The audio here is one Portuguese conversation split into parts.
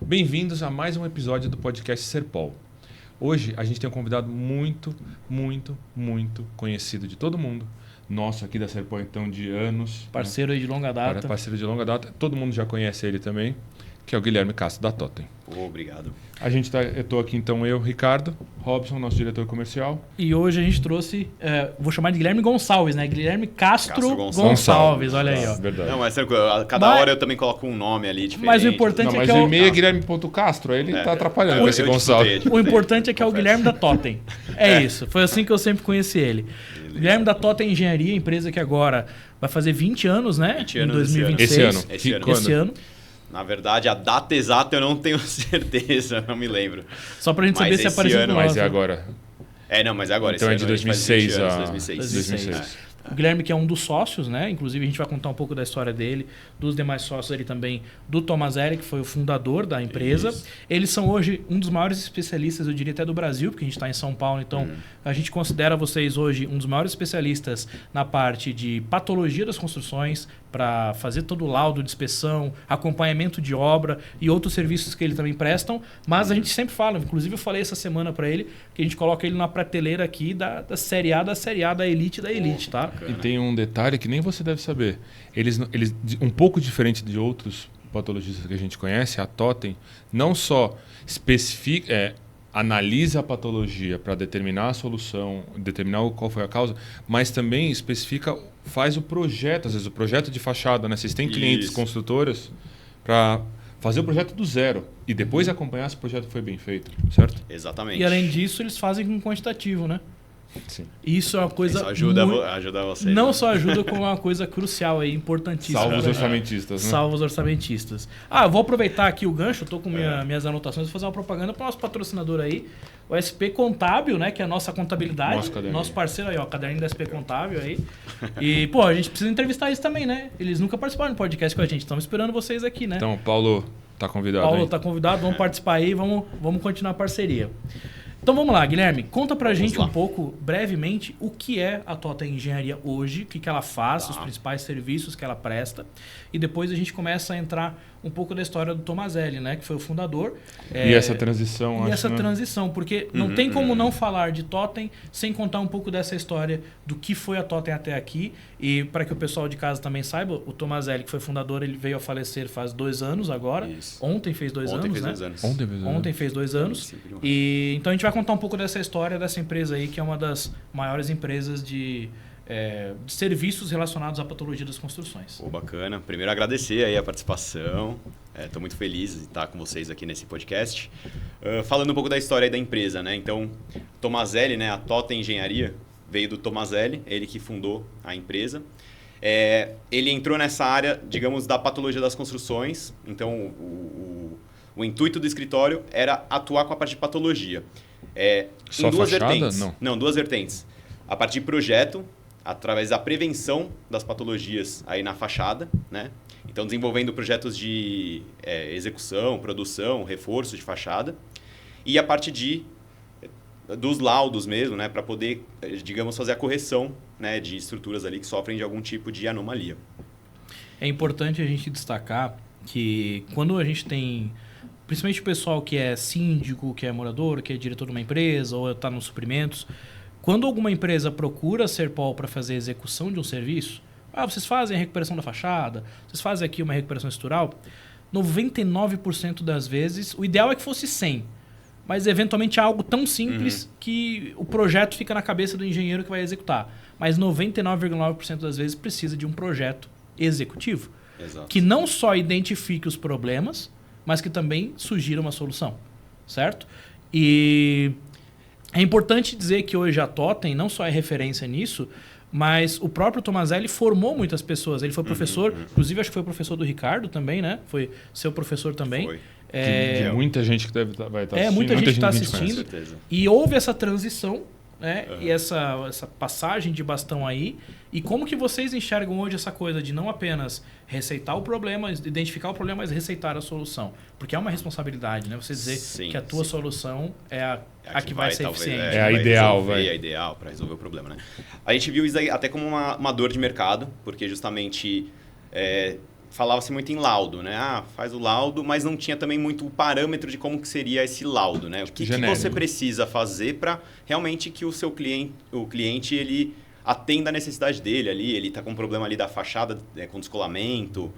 Bem-vindos a mais um episódio do podcast Serpol. Hoje a gente tem um convidado muito conhecido de todo mundo. Nosso aqui da Serpol, então, de anos. Parceiro aí de longa data. Parceiro de longa data. Todo mundo já conhece ele também, que é o Guilherme Castro, da Totem. Obrigado. Eu estou aqui, então, Ricardo, Robson, nosso diretor comercial. E hoje a gente trouxe, vou chamar de Guilherme Gonçalves, né? Guilherme Castro Gonçalves. Olha aí, ó. Verdade. Não, mas cada hora eu também coloco um nome ali diferente. Mas o importante é que é o e-mail é Guilherme.castro, aí ele tá atrapalhando com esse Gonçalves. O importante é que é o Guilherme da Totem. É isso, foi assim que eu sempre conheci ele. Beleza. Guilherme da Totem Engenharia, empresa que agora vai fazer 20 anos, né? 20 anos em 2026. Esse ano. Na verdade, a data exata eu não tenho certeza, não me lembro. Só pra gente saber se apareceu no Mas é agora. Mas é agora. Então é de 2006 a... 2006. O Guilherme, que é um dos sócios, né? Inclusive, a gente vai contar um pouco da história dele, dos demais sócios ali também, do Tomazelli, que foi o fundador da empresa. Isso. Eles são hoje um dos maiores especialistas, eu diria até do Brasil, porque a gente está em São Paulo, então a gente considera vocês hoje um dos maiores especialistas na parte de patologia das construções, para fazer todo o laudo de inspeção, acompanhamento de obra e outros serviços que ele também prestam. Mas a gente sempre fala, inclusive eu falei essa semana para ele, que a gente coloca ele na prateleira aqui da Série A, da Série A, da Elite, tá? E tem um detalhe que nem você deve saber. Eles um pouco diferente de outros patologistas que a gente conhece, a Totem não só analisa a patologia para determinar a solução, determinar qual foi a causa, mas também faz o projeto, às vezes o projeto de fachada, né? Vocês têm clientes construtoras para fazer o projeto do zero e depois acompanhar se o projeto foi bem feito, certo? Exatamente. E além disso, eles fazem com quantitativo, né? Sim. Isso é uma coisa... Isso ajuda vocês. Não só ajuda, como é uma coisa crucial aí, importantíssima. Salvo os orçamentistas, né? Salvo os orçamentistas. Eu vou aproveitar aqui o gancho, eu tô com minhas anotações, vou fazer uma propaganda para o nosso patrocinador aí, o SP Contábil, né? Que é a nossa contabilidade. Nosso parceiro aí, ó, caderninho da SP Contábil aí. E, a gente precisa entrevistar eles também, né? Eles nunca participaram do podcast com a gente, estamos esperando vocês aqui, né? Então, Paulo tá convidado. Tá convidado, vamos participar aí, vamos continuar a parceria. Então vamos lá, Guilherme, conta pra gente um pouco, brevemente, o que é a Totem Engenharia hoje, o que ela faz, os principais serviços que ela presta, e depois a gente começa a entrar um pouco da história do Tomazelli, né, que foi o fundador. E essa transição, transição, porque não tem como não falar de Totem sem contar um pouco dessa história do que foi a Totem até aqui. E para que o pessoal de casa também saiba, o Tomazelli, que foi fundador, ele veio a falecer faz 2 anos agora. Isso. Ontem fez 2 anos, né? Ontem fez 2 anos. E então a gente vai contar um pouco dessa história dessa empresa aí, que é uma das maiores empresas de serviços relacionados à patologia das construções. Bacana. Primeiro agradecer aí a participação. Estou muito feliz de estar com vocês aqui nesse podcast. Falando um pouco da história aí da empresa, né? Então, Tomazelli, né? A Totem Engenharia veio do Tomazelli, ele que fundou a empresa. Ele entrou nessa área, digamos, da patologia das construções. Então, o intuito do escritório era atuar com a parte de patologia. Só em duas fachada? vertentes. Não, 2 vertentes. A parte de projeto, através da prevenção das patologias aí na fachada, né? Então, desenvolvendo projetos de execução, produção, reforço de fachada. E a parte dos laudos mesmo, né? Para poder, digamos, fazer a correção, né? De estruturas ali que sofrem de algum tipo de anomalia. É importante a gente destacar que quando a gente tem... Principalmente o pessoal que é síndico, que é morador, que é diretor de uma empresa ou está nos suprimentos... Quando alguma empresa procura a Serpol para fazer a execução de um serviço, vocês fazem a recuperação da fachada, vocês fazem aqui uma recuperação estrutural, 99% das vezes, o ideal é que fosse 100%, mas eventualmente é algo tão simples que o projeto fica na cabeça do engenheiro que vai executar. Mas 99,9% das vezes precisa de um projeto executivo, Exato. Que não só identifique os problemas, mas que também sugira uma solução, certo? E... é importante dizer que hoje a Totem não só é referência nisso, mas o próprio Tomazelli formou muitas pessoas. Ele foi professor, inclusive acho que foi professor do Ricardo também, né? Foi seu professor também. Foi. Muita gente que vai estar assistindo. Muita gente está assistindo. Com certeza. E houve essa transição, né? E essa passagem de bastão aí. E como que vocês enxergam hoje essa coisa de não apenas receitar o problema, identificar o problema, mas receitar a solução? Porque é uma responsabilidade, né? Você dizer que a tua solução é a que vai ser eficiente. É a ideal, É a ideal para resolver o problema, né? A gente viu isso aí até como uma dor de mercado, porque justamente falava-se muito em laudo, né? Faz o laudo, mas não tinha também muito o parâmetro de como que seria esse laudo, né? O que você precisa fazer para realmente que o seu cliente ele atenda a necessidade dele ali, ele está com um problema ali da fachada, com descolamento.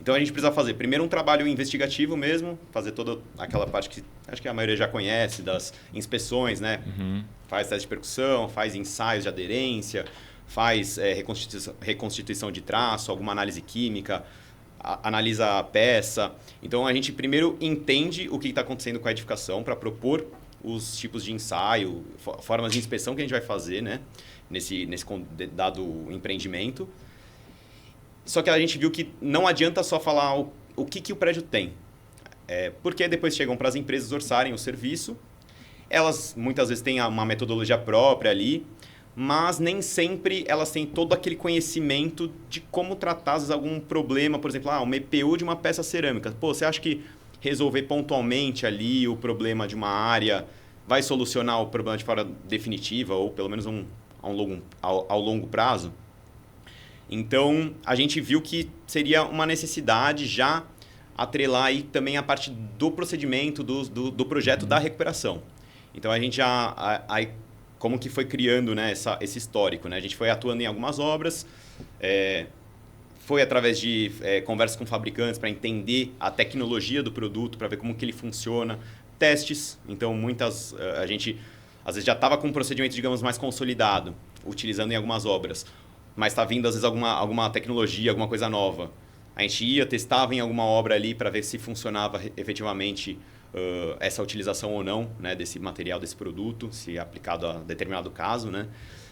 Então a gente precisa fazer primeiro um trabalho investigativo mesmo, fazer toda aquela parte que acho que a maioria já conhece, das inspeções, né? Faz teste de percussão, faz ensaios de aderência, faz reconstituição de traço, alguma análise química, analisa a peça. Então a gente primeiro entende o que está acontecendo com a edificação para propor os tipos de ensaio, formas de inspeção que a gente vai fazer, né? Nesse dado empreendimento. Só que a gente viu que não adianta só falar o que o prédio tem. Porque depois chegam para as empresas orçarem o serviço. Elas muitas vezes têm uma metodologia própria ali, mas nem sempre elas têm todo aquele conhecimento de como tratar às vezes, algum problema. Por exemplo, uma EPU de uma peça cerâmica. Você acha que resolver pontualmente ali o problema de uma área vai solucionar o problema de forma definitiva ou pelo menos ao longo prazo? Então, a gente viu que seria uma necessidade já atrelar aí também a parte do procedimento, do projeto da recuperação. Então, a gente já... como que foi criando, né, esse histórico, né? A gente foi atuando em algumas obras, foi através de conversas com fabricantes para entender a tecnologia do produto, para ver como que ele funciona, testes. Então, a gente às vezes já estava com um procedimento, digamos, mais consolidado, utilizando em algumas obras. Mas está vindo, às vezes, alguma tecnologia, alguma coisa nova. A gente ia, testava em alguma obra ali para ver se funcionava efetivamente essa utilização ou não, né, desse material, desse produto, se aplicado a determinado caso, né?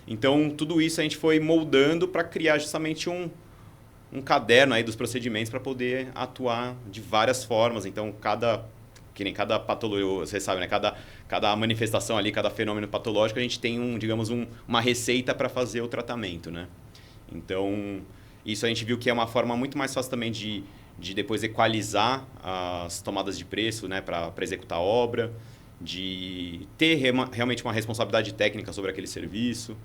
Então, tudo isso a gente foi moldando para criar justamente um caderno aí dos procedimentos para poder atuar de várias formas. Então, que nem cada patologia, você sabe, né? Cada manifestação ali, cada fenômeno patológico, a gente tem uma receita para fazer o tratamento, né? Então, isso a gente viu que é uma forma muito mais fácil também de depois equalizar as tomadas de preço, né, para executar a obra, de ter realmente uma responsabilidade técnica sobre aquele serviço.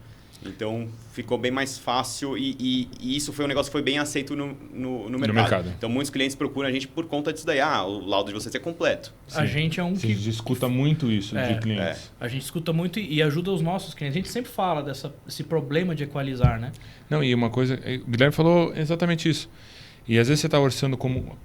Então, ficou bem mais fácil e isso foi um negócio que foi bem aceito no mercado. Então, muitos clientes procuram a gente por conta disso daí. O laudo de vocês é completo. Sim. A gente é um que... A gente escuta muito isso de clientes. A gente escuta muito e ajuda os nossos clientes. A gente sempre fala desse problema de equalizar, né? Não, e uma coisa... O Guilherme falou exatamente isso. E às vezes você está orçando como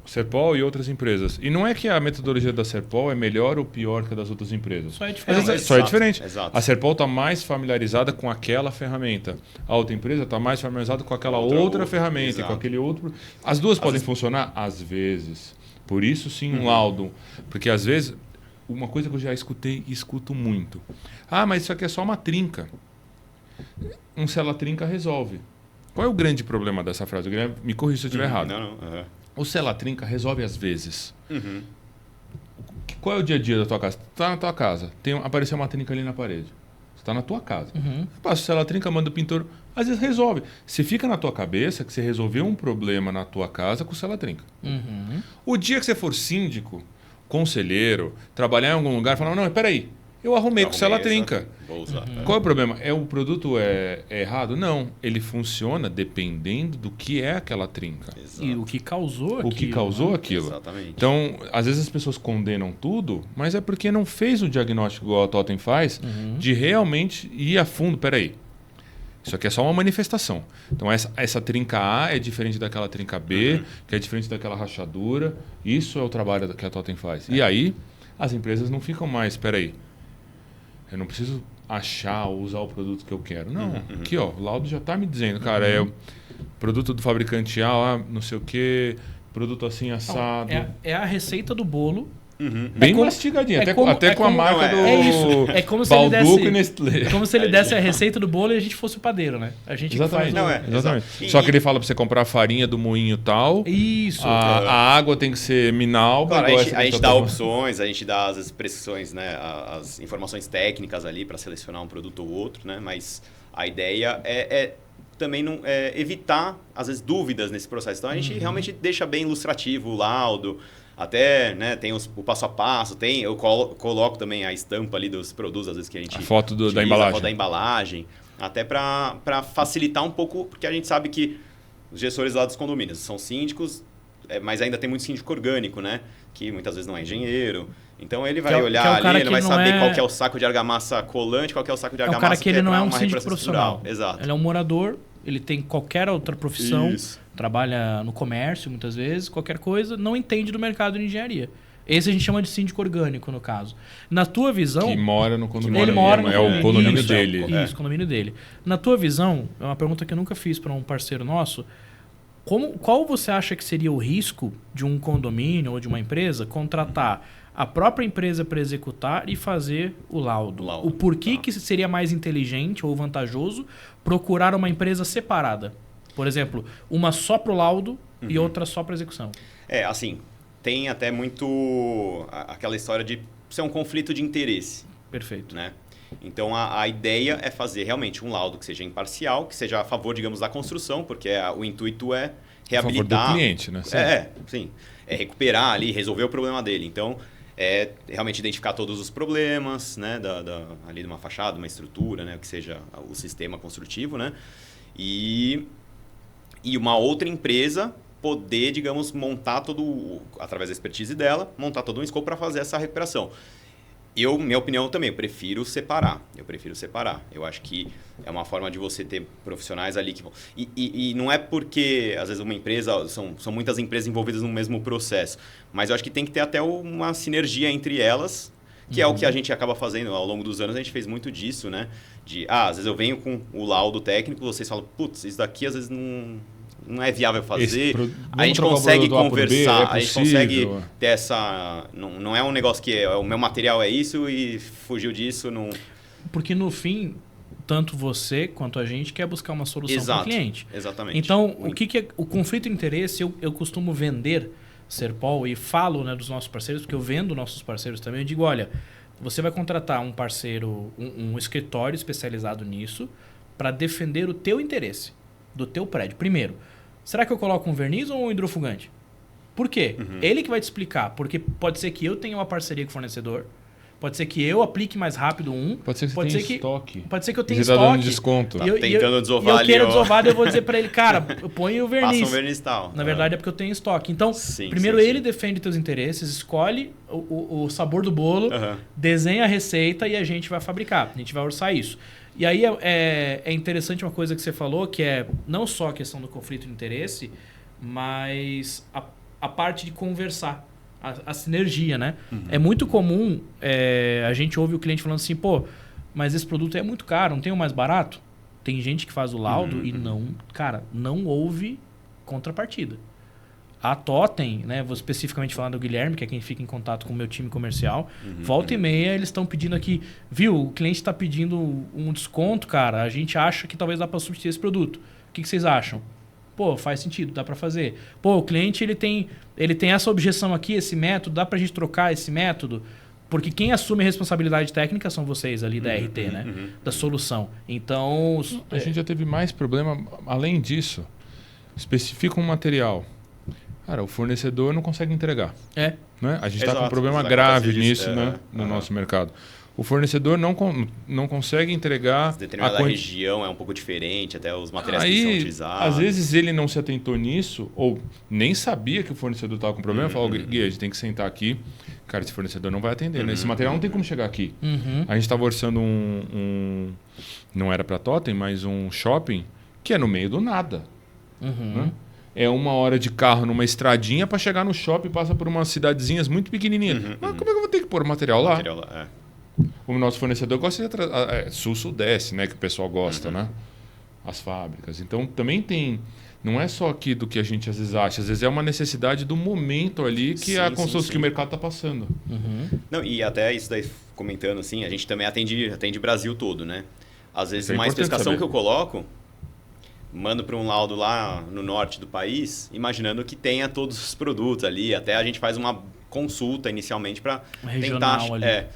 Serpol e outras empresas. E não é que a metodologia da Serpol é melhor ou pior que a das outras empresas. Só é diferente. Só é diferente. Exato. A Serpol está mais familiarizada com aquela ferramenta. A outra empresa está mais familiarizada com aquela outra ferramenta, com aquele outro... As duas podem funcionar? Às vezes. Por isso, sim, um laudo. Porque às vezes, uma coisa que eu já escutei e escuto muito. Mas isso aqui é só uma trinca. Um sela-trinca resolve. Qual é o grande problema dessa frase? Guilherme, me corrija se eu estiver errado. Não. O sela-trinca resolve às vezes. Qual é o dia a dia da tua casa? Tu tá na tua casa, apareceu uma trinca ali na parede. Você está na tua casa. Passa o sela-trinca, manda o pintor. Às vezes resolve. Se fica na tua cabeça que você resolveu um problema na tua casa com o sela-trinca. O dia que você for síndico, conselheiro, trabalhar em algum lugar, falar, não, espera aí. Eu arrumei com sela-trinca. Vou usar. Qual é o problema? O produto é errado? Não. Ele funciona dependendo do que é aquela trinca. Exato. E o que causou aquilo. O que causou aquilo. Exatamente. Então, às vezes as pessoas condenam tudo, mas é porque não fez o diagnóstico igual a Totem faz, de realmente ir a fundo. Peraí, isso aqui é só uma manifestação. Então, essa trinca A é diferente daquela trinca B, que é diferente daquela rachadura. Isso é o trabalho que a Totem faz. E aí, as empresas não ficam mais, peraí, eu não preciso achar ou usar o produto que eu quero. Não, aqui ó, o laudo já está me dizendo, cara, é o produto do fabricante A, não sei o quê, produto assim assado. É a receita do bolo. Bem mastigadinha, até com a marca do É como se Balduco ele e Nestlé. como se ele desse a receita do bolo e a gente fosse o padeiro, né? A gente Exatamente. faz Exatamente. Só que ele fala para você comprar a farinha do moinho tal. Isso. A água tem que ser Minalba. Claro, a gente dá opções, a gente dá as prescrições, né? As informações técnicas ali para selecionar um produto ou outro, né? Mas a ideia é também evitar, às vezes, dúvidas nesse processo. Então, a gente realmente deixa bem ilustrativo o laudo. Até, né, tem o passo a passo, eu coloco também a estampa ali dos produtos, às vezes que a gente... A foto da embalagem. A foto da embalagem, até para facilitar um pouco, porque a gente sabe que os gestores lá dos condomínios. São síndicos, mas ainda tem muito síndico orgânico, né? Que muitas vezes não é engenheiro. Então ele vai olhar ali, ele vai saber qual que é o saco de argamassa colante, qual que é o saco de argamassa que é o cara que ele não é um síndico profissional. Exato. Ele é um morador, ele tem qualquer outra profissão, trabalha no comércio muitas vezes, qualquer coisa, não entende do mercado de engenharia. Esse a gente chama de síndico orgânico, no caso. Na tua visão... Que mora no condomínio. Ele mora no condomínio. É o condomínio dele. Isso, condomínio dele. Na tua visão, é uma pergunta que eu nunca fiz para um parceiro nosso. Qual você acha que seria o risco de um condomínio ou de uma empresa contratar a própria empresa para executar e fazer o laudo? O porquê que seria mais inteligente ou vantajoso procurar uma empresa separada? Por exemplo, uma só para o laudo e outra só para execução. Assim, tem até muito aquela história de ser um conflito de interesse. Perfeito. Né? Então, a ideia é fazer realmente um laudo que seja imparcial, que seja a favor, digamos, da construção, porque o intuito é reabilitar... A favor do cliente, né? Sim. É recuperar ali, resolver o problema dele. Então, é realmente identificar todos os problemas, né? Ali de uma fachada, uma estrutura, né? Que seja o sistema construtivo, né? E uma outra empresa poder, digamos, montar através da expertise dela, montar todo um escopo para fazer essa recuperação. Minha opinião também, eu prefiro separar. Eu acho que é uma forma de você ter profissionais ali que vão... E não é porque, às vezes, uma empresa... São muitas empresas envolvidas no mesmo processo. Mas eu acho que tem que ter até uma sinergia entre elas, que é o que a gente acaba fazendo ao longo dos anos. A gente fez muito disso, né? Às vezes eu venho com o laudo técnico, vocês falam, putz, isso daqui às vezes não é viável fazer. A gente consegue conversar, a gente consegue ter essa... Não é um negócio que o meu material é isso e fugiu disso. Não... Porque no fim, tanto você quanto a gente quer buscar uma solução para o cliente. Exatamente. Então, o que é o conflito de interesse? Eu costumo vender Serpol e falo, né, dos nossos parceiros, porque eu vendo nossos parceiros também. Eu digo, olha, você vai contratar um parceiro, um escritório especializado nisso para defender o teu interesse do teu prédio. Primeiro, será que eu coloco um verniz ou um hidrofugante? Por quê? Ele que vai te explicar. Porque pode ser que eu tenha uma parceria com o fornecedor. Pode ser que eu aplique mais rápido Pode ser que você tenha estoque. Pode ser que eu tenha estoque. Você tá dando desconto. Tentando desovar ali. E eu quero desovar, eu vou dizer para ele, cara, põe o verniz. Passa um verniz tal. Na verdade é porque eu tenho estoque. Então, primeiro ele defende teus interesses, escolhe o sabor do bolo, desenha a receita e a gente vai fabricar. A gente vai orçar isso. E aí é interessante uma coisa que você falou, que é não só a questão do conflito de interesse, mas a parte de conversar, a sinergia, né? É muito comum, a gente ouve o cliente falando assim, pô, mas esse produto é muito caro, não tem o mais barato? Tem gente que faz o laudo e não houve contrapartida. A Totem, né, vou especificamente falar do Guilherme, que é quem fica em contato com o meu time comercial, volta e meia eles estão pedindo aqui, viu, o cliente está pedindo um desconto, cara, a gente acha que talvez dá para substituir esse produto. O que vocês acham? Pô, faz sentido, dá para fazer. Pô, o cliente ele tem essa objeção aqui, esse método, dá para a gente trocar esse método? Porque quem assume a responsabilidade técnica são vocês ali da RT, né? Da solução. Então... A gente já teve mais problema, além disso, especifica um material. Cara, o fornecedor não consegue entregar. Né? A gente está com um problema grave nisso, né? No nosso mercado. O fornecedor não consegue entregar... Determinada região é um pouco diferente, até os materiais que são utilizados. Às vezes ele não se atentou nisso, ou nem sabia que o fornecedor estava com problema, falou, Gui, a gente tem que sentar aqui. Cara, esse fornecedor não vai atender, né? Esse material não tem como chegar aqui. A gente estava orçando não era para Totem, mas um shopping que é no meio do nada. Né? É 1 hora de carro numa estradinha para chegar no shopping, passa por umas cidadezinhas muito pequenininhas. Mas como é que eu vou ter que pôr o material lá? O nosso fornecedor gosta de sul-sudeste, né? Que o pessoal gosta, né? As fábricas. Então, também tem... Não é só aqui do que a gente às vezes acha. Às vezes é uma necessidade do momento ali que que o mercado está passando. Não, e até isso daí, comentando assim, a gente também atende Brasil todo, né? Às vezes, uma especificação que eu coloco... Mando para um laudo lá no norte do país, imaginando que tenha todos os produtos ali. Até a gente faz uma consulta inicialmente para tentar... ali.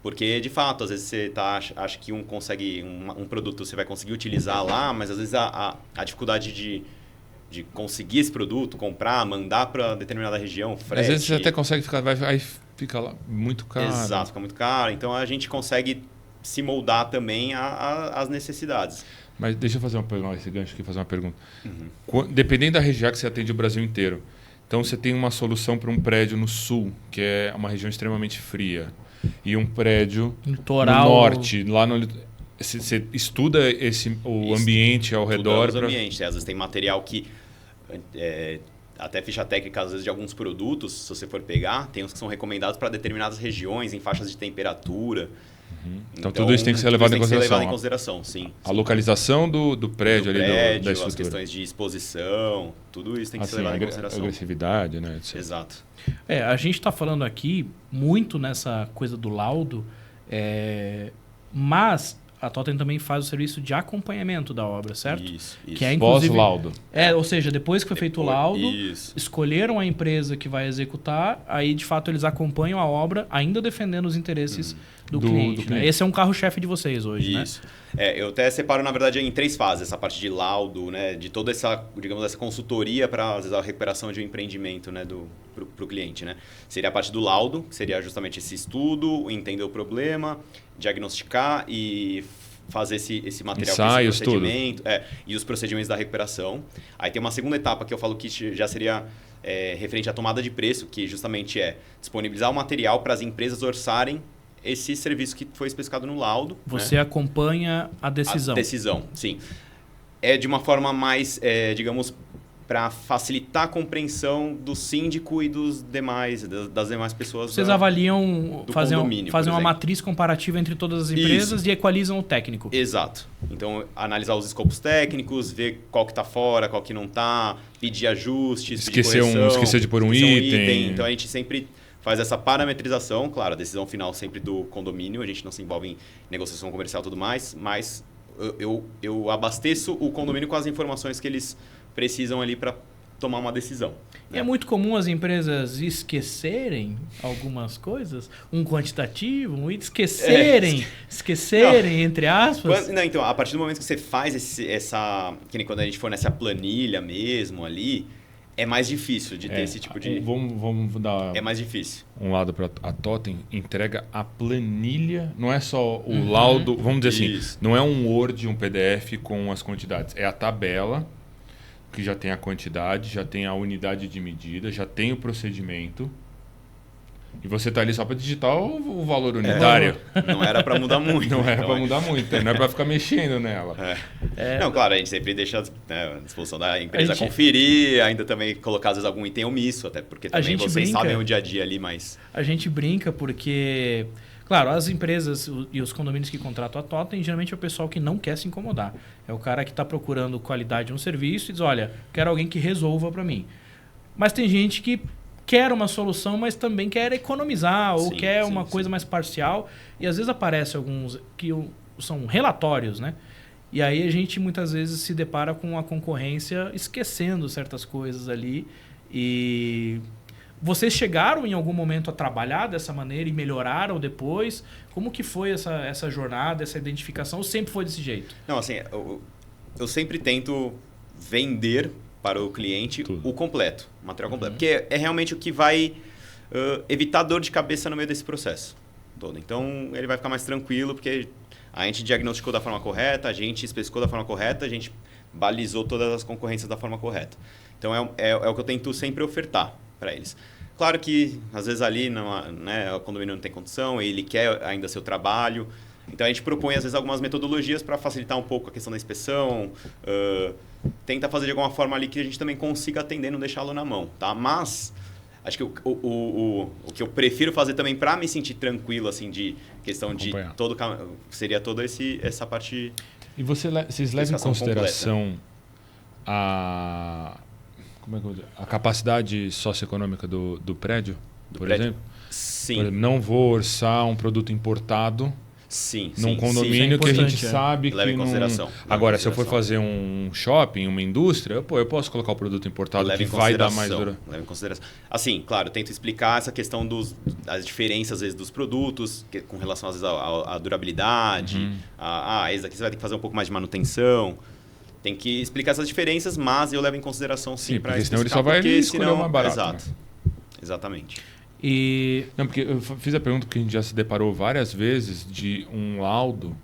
Porque, de fato, às vezes você acha que um produto você vai conseguir utilizar lá, mas às vezes a dificuldade de conseguir esse produto, comprar, mandar para determinada região, frete... Às vezes você até consegue aí fica lá muito caro. Exato, fica muito caro. Então a gente consegue se moldar também às necessidades. Mas deixa eu pegar esse gancho aqui e fazer uma pergunta. Dependendo da região que você atende o Brasil inteiro, então você tem uma solução para um prédio no sul, que é uma região extremamente fria, e um prédio Litoral. no norte, lá no... Você estuda o ambiente ao redor? Os ambientes. Às vezes tem material que... até ficha técnica, às vezes, de alguns produtos, se você for pegar, tem uns que são recomendados para determinadas regiões, em faixas de temperatura. Então tudo isso tem que ser levado em consideração. Sim. A localização do prédio ali, da estrutura. As questões de exposição, tudo isso tem que ser levado em consideração. Agressividade, né? Etc. Exato. A gente está falando aqui muito nessa coisa do laudo, mas a Totem também faz o serviço de acompanhamento da obra, certo? Isso. Que é, inclusive, pós-laudo. Ou seja, depois que foi feito o laudo, escolheram a empresa que vai executar, aí de fato eles acompanham a obra, ainda defendendo os interesses do cliente. Né? Esse é um carro-chefe de vocês hoje, Isso. Né? Eu até separo, na verdade, em 3 fases, essa parte de laudo, né? De toda essa, digamos, essa consultoria para, às vezes, a recuperação de um empreendimento, né? Para o cliente, né? Seria a parte do laudo, que seria justamente esse estudo, entender o problema, diagnosticar e fazer esse material, ensaios, esse procedimento, e os procedimentos da recuperação. Aí tem uma segunda etapa que eu falo que já seria referente à tomada de preço, que justamente é disponibilizar o material para as empresas orçarem esse serviço que foi especificado no laudo. Você acompanha a decisão. A decisão, sim. É de uma forma mais, digamos, para facilitar a compreensão do síndico e das demais pessoas. Vocês avaliam, fazem uma matriz comparativa entre todas as empresas e equalizam o técnico. Exato. Então, analisar os escopos técnicos, ver qual que está fora, qual que não está, pedir ajustes, esquecer de pôr um item. Então, a gente sempre faz essa parametrização. Claro, a decisão final sempre do condomínio, a gente não se envolve em negociação comercial e tudo mais, mas eu abasteço o condomínio com as informações que eles precisam ali para tomar uma decisão. Né? É muito comum as empresas esquecerem algumas coisas, um quantitativo, esquecerem, entre aspas. Então, a partir do momento que você faz que nem quando a gente for nessa planilha mesmo ali, é mais difícil de ter esse tipo de... Vamos dar... É mais difícil. Um lado para a Totem entrega a planilha, não é só o laudo, vamos dizer assim, não é um Word, um PDF com as quantidades, é a tabela que já tem a quantidade, já tem a unidade de medida, já tem o procedimento. E você está ali só para digitar o valor unitário. Não era para mudar muito. Não era para mudar muito, não é para ficar mexendo nela. Não, claro, a gente sempre deixa à disposição da empresa conferir, ainda também colocar às vezes algum item omisso, até porque também vocês sabem o dia a dia ali, mas... A gente brinca porque... Claro, as empresas e os condomínios que contratam a Totem, geralmente é o pessoal que não quer se incomodar. É o cara que está procurando qualidade no serviço e diz, olha, quero alguém que resolva para mim. Mas tem gente que quer uma solução, mas também quer economizar ou quer uma coisa mais parcial. E às vezes aparecem alguns que são relatórios, né? E aí a gente muitas vezes se depara com a concorrência esquecendo certas coisas ali. E... Vocês chegaram em algum momento a trabalhar dessa maneira e melhoraram depois? Como que foi essa jornada, essa identificação? Ou sempre foi desse jeito? Não, assim, eu sempre tento vender para o cliente o completo, o material completo. Porque é realmente o que vai evitar dor de cabeça no meio desse processo todo. Então, ele vai ficar mais tranquilo, porque a gente diagnosticou da forma correta, a gente especificou da forma correta, a gente balizou todas as concorrências da forma correta. Então, é o que eu tento sempre ofertar para eles. Claro que, às vezes, ali o condomínio não tem condição, ele quer ainda seu trabalho. Então, a gente propõe, às vezes, algumas metodologias para facilitar um pouco a questão da inspeção. Tenta fazer de alguma forma ali que a gente também consiga atender, não deixá-lo na mão. Tá? Mas, acho que o que eu prefiro fazer também para me sentir tranquilo, assim, de questão de seria toda essa parte... E vocês levam em consideração a capacidade socioeconômica do prédio, por exemplo? Sim. Por exemplo, não vou orçar um produto importado num condomínio que a gente sabe que leva em consideração. Agora, se eu for fazer um shopping, uma indústria, eu posso colocar o produto importado que vai dar mais dura. Leva em consideração. Assim, claro, eu tento explicar essa questão das diferenças, às vezes, dos produtos, com relação, às vezes, à durabilidade. Esse daqui você vai ter que fazer um pouco mais de manutenção. Tem que explicar essas diferenças, mas eu levo em consideração sim para porque senão ele só vai escolher o mais barato. Exato. Né? Exatamente. Não, porque eu fiz a pergunta que a gente já se deparou várias vezes de um laudo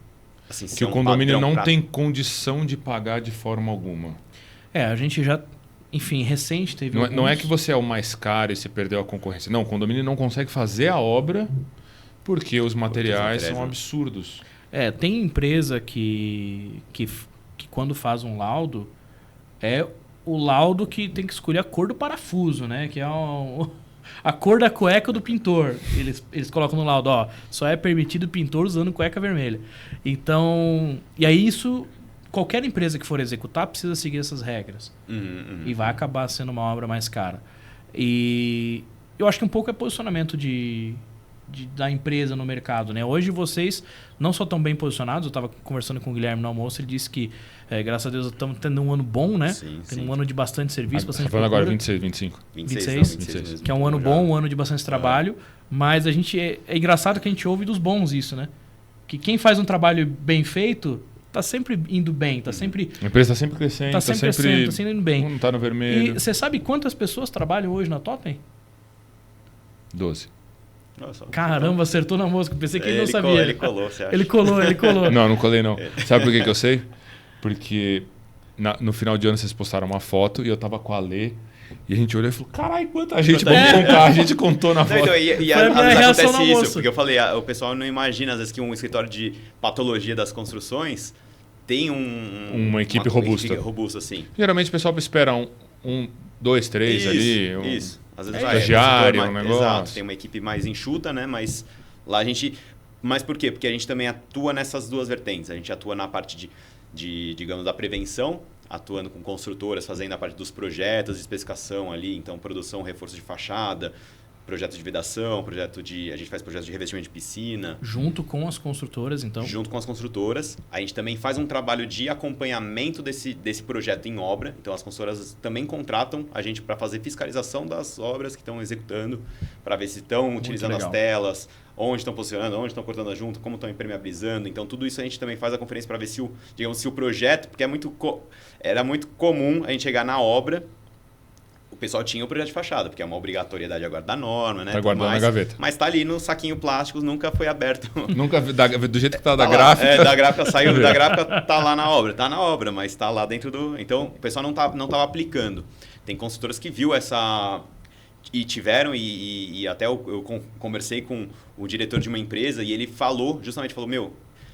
assim, que o condomínio não tem condição de pagar de forma alguma. A gente já, enfim, recente teve Não é que você é o mais caro e se perdeu a concorrência. Não, o condomínio não consegue fazer a obra porque os materiais são absurdos. Tem empresa que quando faz um laudo, é o laudo que tem que escolher a cor do parafuso, né? Que é a cor da cueca do pintor. Eles colocam no laudo, só é permitido pintor usando cueca vermelha. Então, e aí qualquer empresa que for executar precisa seguir essas regras. E vai acabar sendo uma obra mais cara. E eu acho que um pouco é posicionamento da empresa no mercado, né? Hoje vocês não só estão bem posicionados, eu estava conversando com o Guilherme no almoço, ele disse que, graças a Deus, estamos tendo um ano bom, né? Tem um ano de bastante serviço, bastante Você está falando agora 26, 25? 26 que é um ano bom, um ano de bastante trabalho, mas a gente é engraçado que a gente ouve dos bons isso, né? Que quem faz um trabalho bem feito tá sempre indo bem, tá sempre... A empresa está sempre crescendo, tá sempre indo bem. Não está no vermelho. E você sabe quantas pessoas trabalham hoje na Totem? 12. Nossa, Caramba, acertou na mosca. Pensei que ele não sabia. Ele colou, você acha? Ele colou. Não colei não. Sabe por que eu sei? Porque no final de ano vocês postaram uma foto e eu tava com a Lê e a gente olhou e falou, caralho, quanta gente, vamos contar. A gente contou na foto. Então, e às vezes acontece isso, porque eu falei, o pessoal não imagina às vezes que um escritório de patologia das construções tem uma equipe robusta. robusta, assim. Geralmente o pessoal espera 1, 2, 3 ali. Isso. Às vezes estagiário, um negócio. Exato, tem uma equipe mais enxuta, né? Mas lá a gente... Mas por quê? Porque a gente também atua nessas duas vertentes. A gente atua na parte digamos, da prevenção, atuando com construtoras, fazendo a parte dos projetos de especificação ali. Então, produção, reforço de fachada, projeto de vedação, a gente faz projetos de revestimento de piscina. Junto com as construtoras, então? Junto com as construtoras. A gente também faz um trabalho de acompanhamento desse projeto em obra. Então, as construtoras também contratam a gente para fazer fiscalização das obras que estão executando, para ver se estão utilizando as telas, onde estão posicionando, onde estão cortando a junta, como estão impermeabilizando. Então, tudo isso a gente também faz a conferência para ver se o projeto... Porque era muito comum a gente chegar na obra... O pessoal tinha o projeto de fachada, porque é uma obrigatoriedade agora da norma, né? Tá guardado na gaveta. Mas tá ali no saquinho plástico, nunca foi aberto. Nunca, do jeito que tá da gráfica. Da gráfica saiu, da gráfica tá lá na obra. Tá na obra, mas tá lá dentro do... Então, o pessoal não tava aplicando. Tem consultoras que viu essa... E tiveram, e até eu conversei com o diretor de uma empresa e ele falou,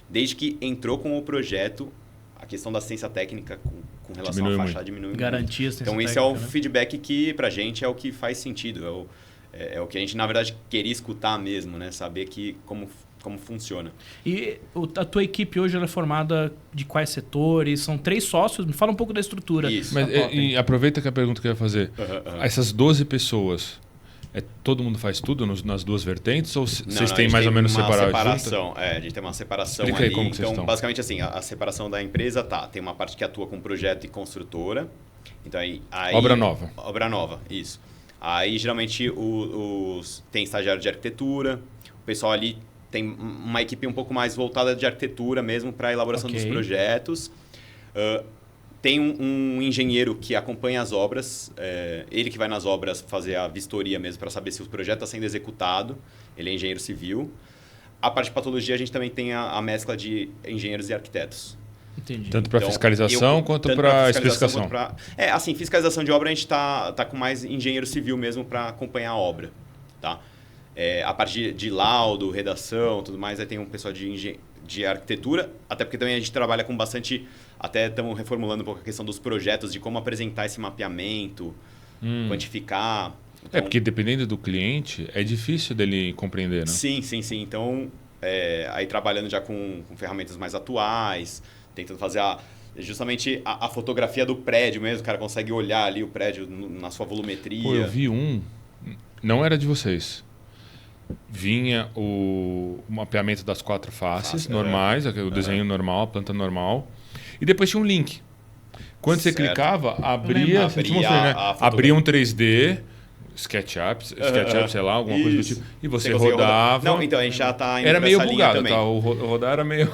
desde que entrou com o projeto, a questão da assistência técnica com relação à fachada diminui muito. Garantia assistência técnica. Então, esse é o feedback que, pra gente, é o que faz sentido. É o que a gente, na verdade, queria escutar mesmo, né? Saber como funciona. E a tua equipe hoje ela é formada de quais setores? São 3 sócios? Me fala um pouco da estrutura. Isso. Mas aproveita que a pergunta que eu ia fazer. Essas 12 pessoas... todo mundo faz tudo nas duas vertentes ou vocês têm mais ou menos separação? A gente tem uma separação. Explica ali. Aí como que vocês estão. Basicamente assim, a separação da empresa tem uma parte que atua com projeto e construtora. Então aí obra nova. Obra nova, isso. Aí geralmente tem estagiário de arquitetura, o pessoal ali tem uma equipe um pouco mais voltada de arquitetura mesmo para a elaboração dos projetos. Tem um engenheiro que acompanha as obras, ele que vai nas obras fazer a vistoria mesmo para saber se o projeto está sendo executado, ele é engenheiro civil. A parte de patologia a gente também tem a mescla de engenheiros e arquitetos. Entendi. Tanto para fiscalização quanto para especificação. Fiscalização de obra a gente tá com mais engenheiro civil mesmo para acompanhar a obra. Tá? A parte de laudo, redação, tudo mais, aí tem um pessoal de arquitetura, até porque também a gente trabalha com bastante... Até estamos reformulando um pouco a questão dos projetos, de como apresentar esse mapeamento, quantificar. Então, porque dependendo do cliente, é difícil dele compreender, né? Sim. Então, aí trabalhando já com ferramentas mais atuais, tentando fazer justamente a fotografia do prédio mesmo, o cara consegue olhar ali o prédio na sua volumetria. Pô, eu vi não era de vocês. Vinha o mapeamento das 4 faces normais, o desenho normal, a planta normal. E depois tinha um link. Quando você clicava, abria um 3D, SketchUp, sei lá, alguma coisa do tipo. E você rodava. Não, então a gente já está indo era meio bugado, também. Tá? O rodar era meio...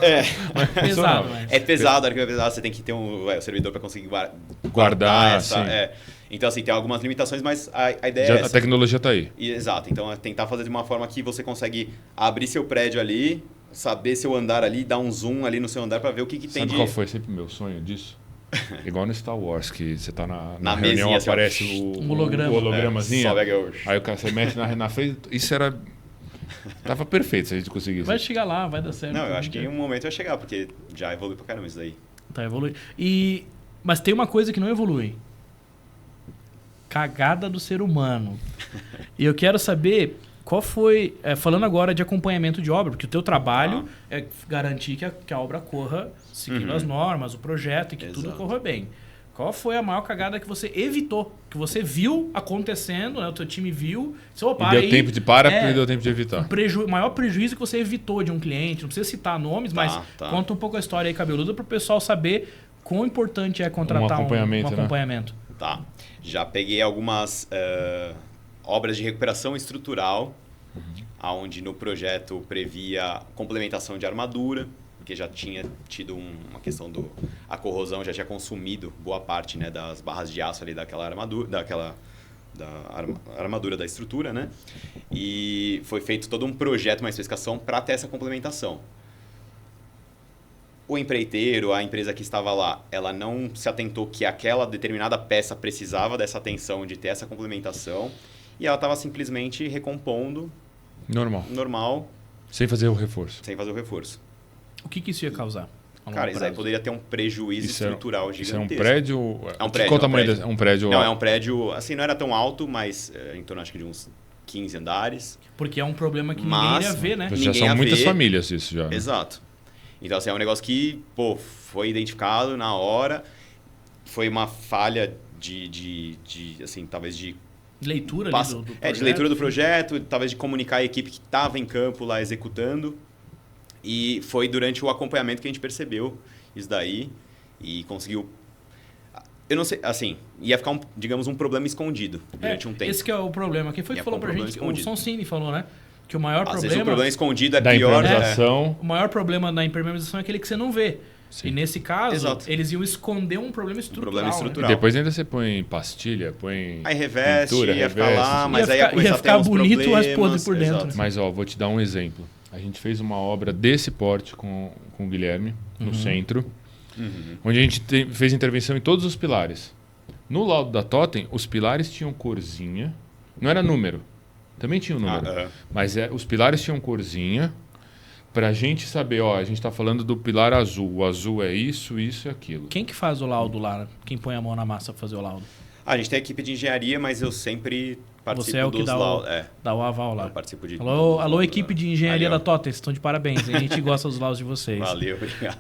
pesado. É pesado, arquivo é pesado. Você tem que ter o servidor para conseguir guardar essa... Então, assim, tem algumas limitações, mas a ideia é essa. A tecnologia está aí. Exato. Então, é tentar fazer de uma forma que você consegue abrir seu prédio ali, saber seu andar ali, dar um zoom ali no seu andar para ver o que tem Sabe qual foi sempre meu sonho disso? Igual no Star Wars, que você tá na reunião, mesinha, aparece um holograma. o hologramazinho. sobe aqui. Aí o cara, você mete na frente. Isso era... Tava perfeito se a gente conseguisse. Vai chegar lá, vai dar certo. Não, eu acho que em um momento vai chegar, porque já evolui pra caramba isso daí. Tá evoluindo. Mas tem uma coisa que não evolui. Cagada do ser humano. E eu quero saber qual foi... falando agora de acompanhamento de obra, porque o teu trabalho é garantir que a obra corra seguindo as normas, o projeto, e que tudo corra bem. Qual foi a maior cagada que você evitou? Que você viu acontecendo, né? O teu time viu... E deu tempo de porque deu tempo de evitar. O maior prejuízo que você evitou de um cliente. Não precisa citar nomes, mas conta um pouco a história aí cabeluda para o pessoal saber quão importante é contratar um acompanhamento. Né? Tá. Já peguei algumas obras de recuperação estrutural, onde no projeto previa complementação de armadura, porque já tinha tido uma questão a corrosão já tinha consumido boa parte, né, das barras de aço ali daquela armadura, da armadura da estrutura, né? E foi feito todo um projeto, uma especificação para ter essa complementação. O empreiteiro, a empresa que estava lá, ela não se atentou que aquela determinada peça precisava dessa atenção de ter essa complementação e ela estava simplesmente recompondo normal. Sem fazer o reforço. O que isso ia causar? Cara, isso aí poderia ter um prejuízo estrutural gigantesco. Isso é um prédio? É um prédio. Qual o tamanho? É um prédio? Não, é um prédio, assim, não era tão alto, mas em torno, acho que de uns 15 andares. Porque é um problema que ninguém iria ver, né? Já são muitas famílias isso já. Exato. Então, assim, é um negócio que, foi identificado na hora, foi uma falha assim, talvez de... Leitura ali do projeto. De leitura do projeto, talvez de comunicar a equipe que estava em campo lá executando. E foi durante o acompanhamento que a gente percebeu isso daí e conseguiu... Eu não sei, assim, ia ficar, digamos, um problema escondido durante um tempo. Esse que é o problema. Quem foi que falou pra gente? Escondido. O Sonsini falou, né? Que o maior problema... Às vezes o problema escondido é da pior. Impermeabilização. O maior problema da impermeabilização é aquele que você não vê. Sim. E nesse caso, eles iam esconder um problema estrutural. E depois ainda você põe pastilha, põe aí reveste, pintura, ia ficar lá, mas aí ia ficar bonito, mas podre por dentro. Exato. Mas vou te dar um exemplo. A gente fez uma obra desse porte com o Guilherme, no centro, onde a gente fez intervenção em todos os pilares. No laudo da Totem, os pilares tinham corzinha, não era número, também tinha um número, mas os pilares tinham corzinha, para a gente saber, a gente está falando do pilar azul, o azul é isso, isso e aquilo. Quem que faz o laudo lá? Quem põe a mão na massa para fazer o laudo? A gente tem a equipe de engenharia, mas eu sempre participo Você é o que dá o aval lá. Eu participo de alô equipe de engenharia da Totem, vocês estão de parabéns. A gente gosta dos laudos de vocês. Valeu, obrigado.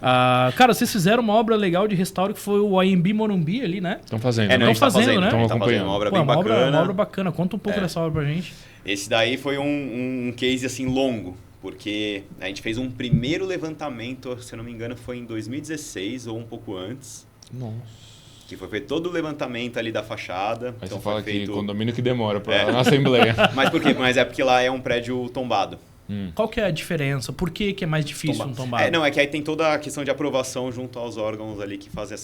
Cara, vocês fizeram uma obra legal de restauro que foi o AMB Morumbi ali, né? Estão fazendo. Estão fazendo, né? Estão acompanhando. Uma obra bem bacana. Uma obra bacana. Conta um pouco dessa obra pra gente. Esse daí foi um case assim longo, porque a gente fez um primeiro levantamento, se eu não me engano, foi em 2016 ou um pouco antes. Nossa. Que foi feito todo o levantamento ali da fachada. Aí então você fala feito... que condomínio que demora na assembleia. Mas por quê? Mas é porque lá é um prédio tombado. Qual que é a diferença? Por que é mais difícil um tombado? É que aí tem toda a questão de aprovação junto aos órgãos ali que fazem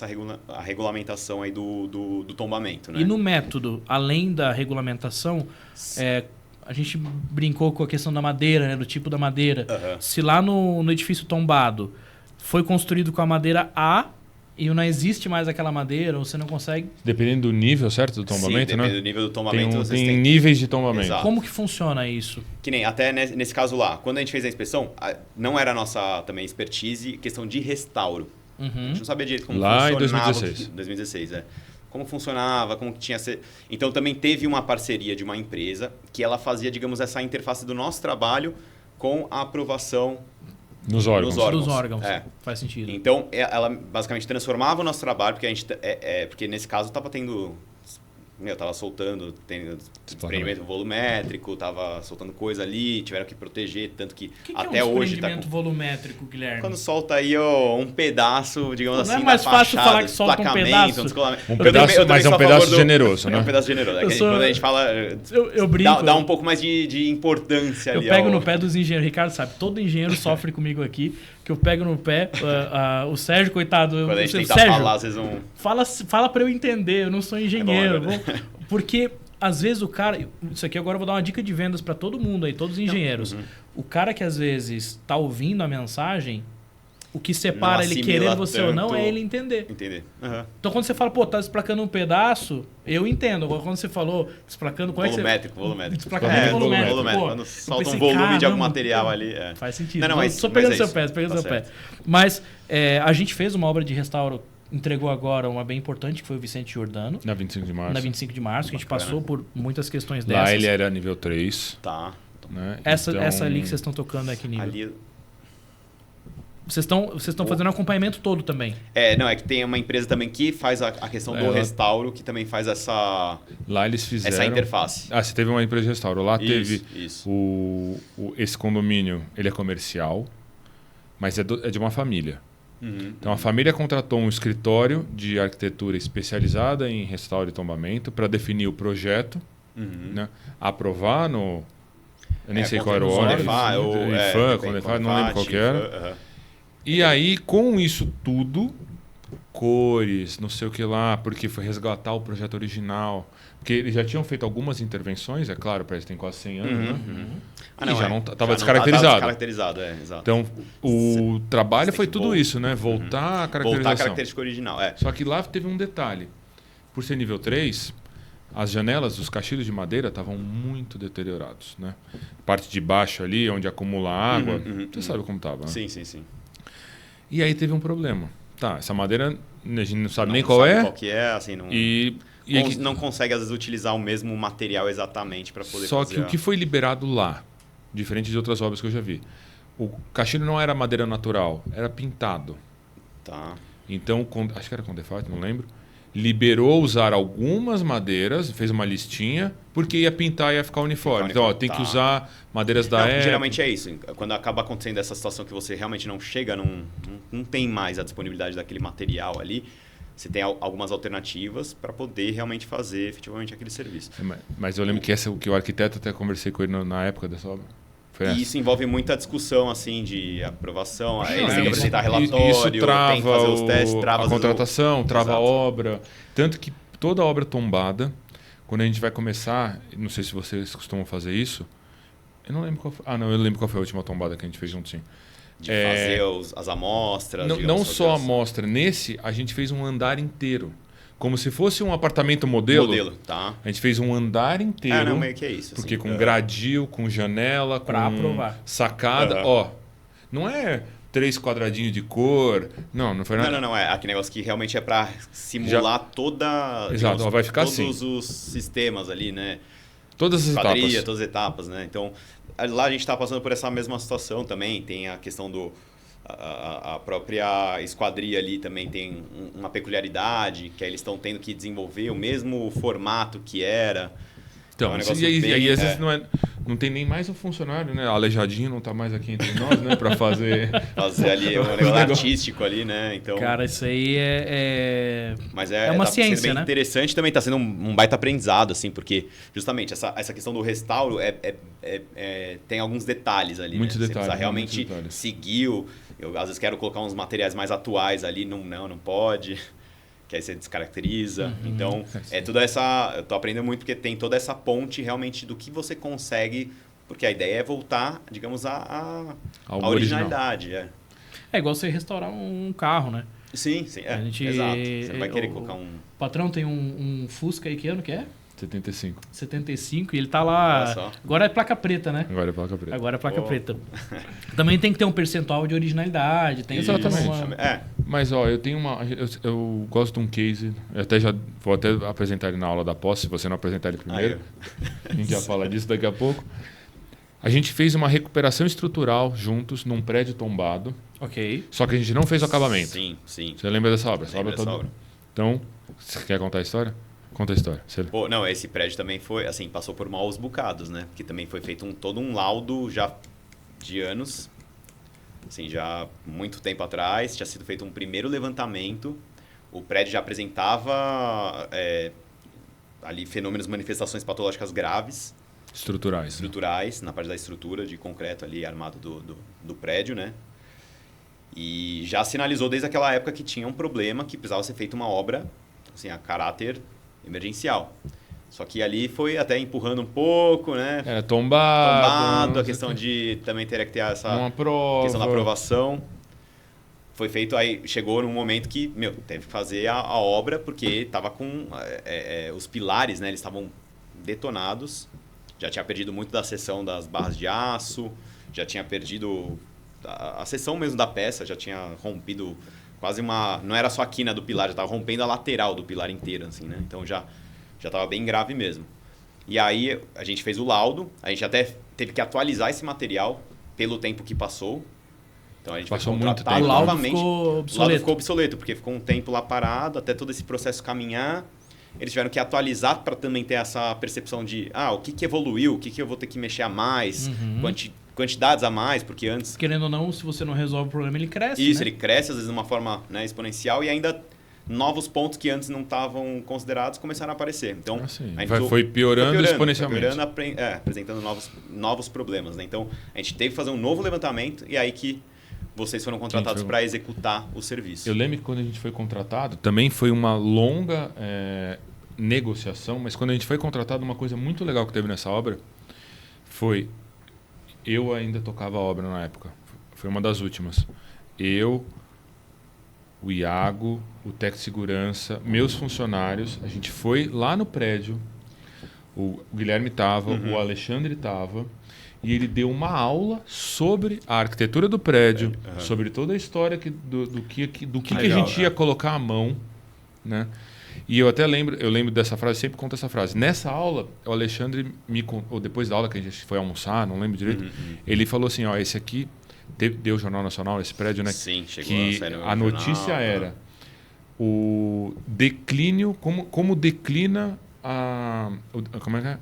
a regulamentação aí do tombamento, né? E no método, além da regulamentação, a gente brincou com a questão da madeira, né? Do tipo da madeira. Se lá no edifício tombado foi construído com a madeira A e não existe mais aquela madeira, ou você não consegue... Dependendo do nível, certo? Do tombamento, Sim, dependendo do nível do tombamento. Tem níveis de tombamento. Exato. Como que funciona isso? Que nem, até nesse caso lá, quando a gente fez a inspeção, não era a nossa também expertise questão de restauro. A gente não sabia direito como funcionava. Lá em 2016. 2016, como funcionava, como que tinha... Então também teve uma parceria de uma empresa que ela fazia, digamos, essa interface do nosso trabalho com a aprovação nos órgãos. Dos órgãos. Faz sentido. Então, ela basicamente transformava o nosso trabalho, porque a gente porque nesse caso estava tendo... tava soltando, tendo desprendimento volumétrico, tava soltando coisa ali, tiveram que proteger, tanto que até é um hoje desprendimento volumétrico, Guilherme? Quando solta aí um pedaço, digamos assim, não é mais fácil falar que solta um pedaço? Mas é um pedaço generoso, né? É um pedaço generoso. Quando a gente fala... Eu brinco. Dá um pouco mais de importância ali. Eu pego no pé dos engenheiros. Ricardo sabe, todo engenheiro sofre comigo aqui, que eu pego no pé. O Sérgio, coitado... Quando a gente tenta Sérgio, falar, vocês vão... Fala pra eu entender, eu não sou engenheiro. Porque às vezes o cara... Isso aqui agora eu vou dar uma dica de vendas para todo mundo aí, todos os engenheiros. O cara que às vezes está ouvindo a mensagem, o que separa ele querer você ou não é ele entender. Então quando você fala, pô, tá desplacando um pedaço, eu entendo. Agora quando você falou desplacando... Volumétrico. Desplacamento volumétrico. Quando solta um volume de algum material ali. Faz sentido. Só pegando seu pé, Mas a gente fez uma obra de restauro, entregou agora uma bem importante, que foi o Vicente Giordano. Na 25 de março. Na 25 de março, que a gente passou por muitas questões dessas. Lá ele era nível 3. Tá. Né? Essa ali que vocês estão tocando é que nível? Ali... Vocês estão fazendo um acompanhamento todo também. É que tem uma empresa também que faz a questão do restauro, que também faz essa... Lá eles fizeram... Essa interface. Você teve uma empresa de restauro. Lá teve isso. Esse condomínio, ele é comercial, mas é de uma família. Então a família contratou um escritório de arquitetura especializada em restauro e tombamento para definir o projeto, né? Aprovar no... Eu nem sei qual era o órgão. Condefat, não lembro qual que era. E aí, com isso tudo, cores, não sei o que lá, porque foi resgatar o projeto original. Porque eles já tinham feito algumas intervenções, é claro, parece que tem quase 100 anos, né? E já não estava descaracterizado. Descaracterizado, exato. Então, o trabalho foi tudo isso, né? Voltar à caracterização. Voltar à característica original, Só que lá teve um detalhe. Por ser nível 3, as janelas, os caixilhos de madeira estavam muito deteriorados, né? Parte de baixo ali, onde acumula água, você sabe como estava, né? Sim. E aí teve um problema. Essa madeira a gente não sabe nem qual é. Qual que é, assim, não... não consegue, às vezes, utilizar o mesmo material exatamente para poder Só fazer... que o que foi liberado lá, diferente de outras obras que eu já vi, o caixilho não era madeira natural, era pintado. Tá. Então, acho que era Condefat, não lembro, liberou usar algumas madeiras, fez uma listinha, porque ia pintar e ia ficar uniforme. Então, tem que usar madeiras da época. Geralmente é isso. Quando acaba acontecendo essa situação que você realmente não chega, não tem mais a disponibilidade daquele material ali, você tem algumas alternativas para poder realmente fazer efetivamente aquele serviço. Mas eu lembro que o arquiteto, até conversei com ele na época dessa obra. E isso envolve muita discussão assim de aprovação, eles têm que apresentar relatório, isso trava tem que fazer os testes, trava a contratação, trava a obra. Tanto que toda obra tombada, quando a gente vai começar, não sei se vocês costumam fazer isso, eu não lembro qual foi. Eu lembro qual foi a última tombada que a gente fez junto, sim. De fazer as amostras. Não só a amostra. Nesse, a gente fez um andar inteiro. Como se fosse um apartamento modelo. Tá. A gente fez um andar inteiro. Meio que é isso. Porque com gradil, com janela, com sacada. Não é 3 quadradinhos de cor. Não foi nada. Não. É aquele negócio que realmente é para simular toda... Exato, digamos, vai ficar todos assim. os sistemas ali, né? Todas as etapas. Todas as etapas, né? Então, lá a gente está passando por essa mesma situação também. Tem a questão do... A própria esquadria ali também tem uma peculiaridade, que aí eles estão tendo que desenvolver o mesmo formato que era. Então, às vezes não tem nem mais o funcionário, né? Aleijadinho não está mais aqui entre nós, né? Para fazer ali um negócio artístico ali, né? Então, cara, isso aí Mas uma ciência, sendo bem né? interessante, também está sendo um baita aprendizado, assim, porque justamente essa questão do restauro tem alguns detalhes ali, muitos né? detalhes. Você precisa realmente seguir eu às vezes quero colocar uns materiais mais atuais ali, não pode, que aí você descaracteriza. Então, toda essa... Eu tô aprendendo muito porque tem toda essa ponte realmente do que você consegue, porque a ideia é voltar, digamos, à originalidade. É igual você restaurar um carro, né? Sim, exato. Você vai querer colocar um... O patrão tem um Fusca aí, que ano que é? 75. E ele tá lá... Agora é placa preta, né? Agora é placa preta. Também tem que ter um percentual de originalidade. Exatamente. Mas, eu tenho eu gosto de um case. Eu vou até apresentar ele na aula da posse, se você não apresentar ele primeiro. A gente já fala disso daqui a pouco. A gente fez uma recuperação estrutural juntos num prédio tombado. Ok. Só que a gente não fez o acabamento. Sim. Você lembra dessa obra? Obra. Então, você quer contar a história? Conta a história. Não, esse prédio também foi, assim, passou por maus bocados, né? Porque também foi feito todo um laudo já de anos, assim, já muito tempo atrás, tinha sido feito um primeiro levantamento, o prédio já apresentava ali fenômenos, manifestações patológicas graves. Estruturais, na parte da estrutura de concreto ali armado do prédio, né? E já sinalizou desde aquela época que tinha um problema, que precisava ser feita uma obra, assim, a caráter emergencial. Só que ali foi até empurrando um pouco, né? Era tombado. A questão de também ter que ter essa prova. questão da aprovação. Foi feito, aí chegou num momento que, teve que fazer a obra, porque estava com os pilares, né? Eles estavam detonados. Já tinha perdido muito da seção das barras de aço, já tinha perdido a seção mesmo da peça, já tinha rompido quase uma... Não era só a quina do pilar, já estava rompendo a lateral do pilar inteiro, assim, né? Então já estava bem grave mesmo. E aí a gente fez o laudo, a gente até teve que atualizar esse material pelo tempo que passou. Então a gente Passou foi muito contratado tempo. novamente. O laudo ficou obsoleto, porque ficou um tempo lá parado, até todo esse processo caminhar. Eles tiveram que atualizar para também ter essa percepção de o que evoluiu, o que eu vou ter que mexer a mais, quantidades a mais, porque antes... Querendo ou não, se você não resolve o problema, ele cresce, Isso, né? ele cresce, às vezes, de uma forma, né, exponencial, e ainda novos pontos que antes não estavam considerados começaram a aparecer. Então, foi piorando exponencialmente. Foi piorando, apresentando novos problemas. Né? Então, a gente teve que fazer um novo levantamento, e aí que vocês foram contratados para executar o serviço. Eu lembro que quando a gente foi contratado, também foi uma longa negociação, mas quando a gente foi contratado, uma coisa muito legal que teve nessa obra foi... Eu ainda tocava a obra na época. Foi uma das últimas. Eu, o Iago, o Tec Segurança, meus funcionários, a gente foi lá no prédio, o Guilherme estava, o Alexandre estava, e ele deu uma aula sobre a arquitetura do prédio, sobre toda a história do que a gente ia colocar à mão, né? E eu até lembro dessa frase, sempre conto essa frase. Nessa aula, o Alexandre ou depois da aula que a gente foi almoçar, não lembro direito, ele falou assim, esse aqui deu o Jornal Nacional, esse prédio, né? Sim, chegou que a sair no a notícia jornal, era o declínio, como declina como é que é?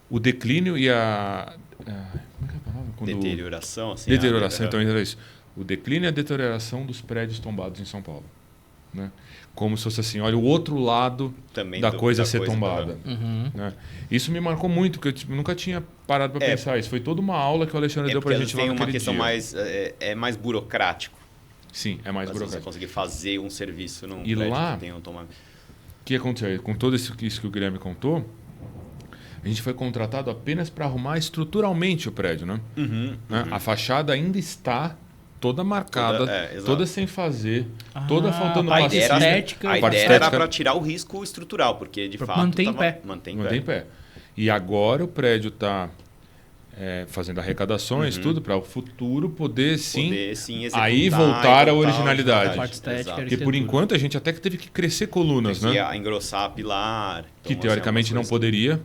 O declínio e a... Como é que é a palavra? Deterioração, assim. Deterioração, então era isso. O declínio e a deterioração dos prédios tombados em São Paulo. Né? Como se fosse assim, olha o outro lado também da coisa ser tombada. Né? Isso me marcou muito, porque eu nunca tinha parado para pensar isso. Foi toda uma aula que o Alexandre deu para a gente lá naquele dia. Tem uma questão mais burocrático. Sim, é mais burocrático. Você conseguir fazer um serviço num prédio lá, que tem automóvel. O que aconteceu? Com tudo isso que o Guilherme contou, a gente foi contratado apenas para arrumar estruturalmente o prédio. Né? A fachada ainda está toda marcada, toda sem fazer, toda faltando paciência. A ideia era para tirar o risco estrutural, porque de fato mantém em pé. E agora o prédio está fazendo arrecadações, tudo para o futuro poder sim aí voltar à originalidade. Parte estética, porque por enquanto a gente até que teve que crescer colunas, né? Engrossar pilar. Que teoricamente não poderia.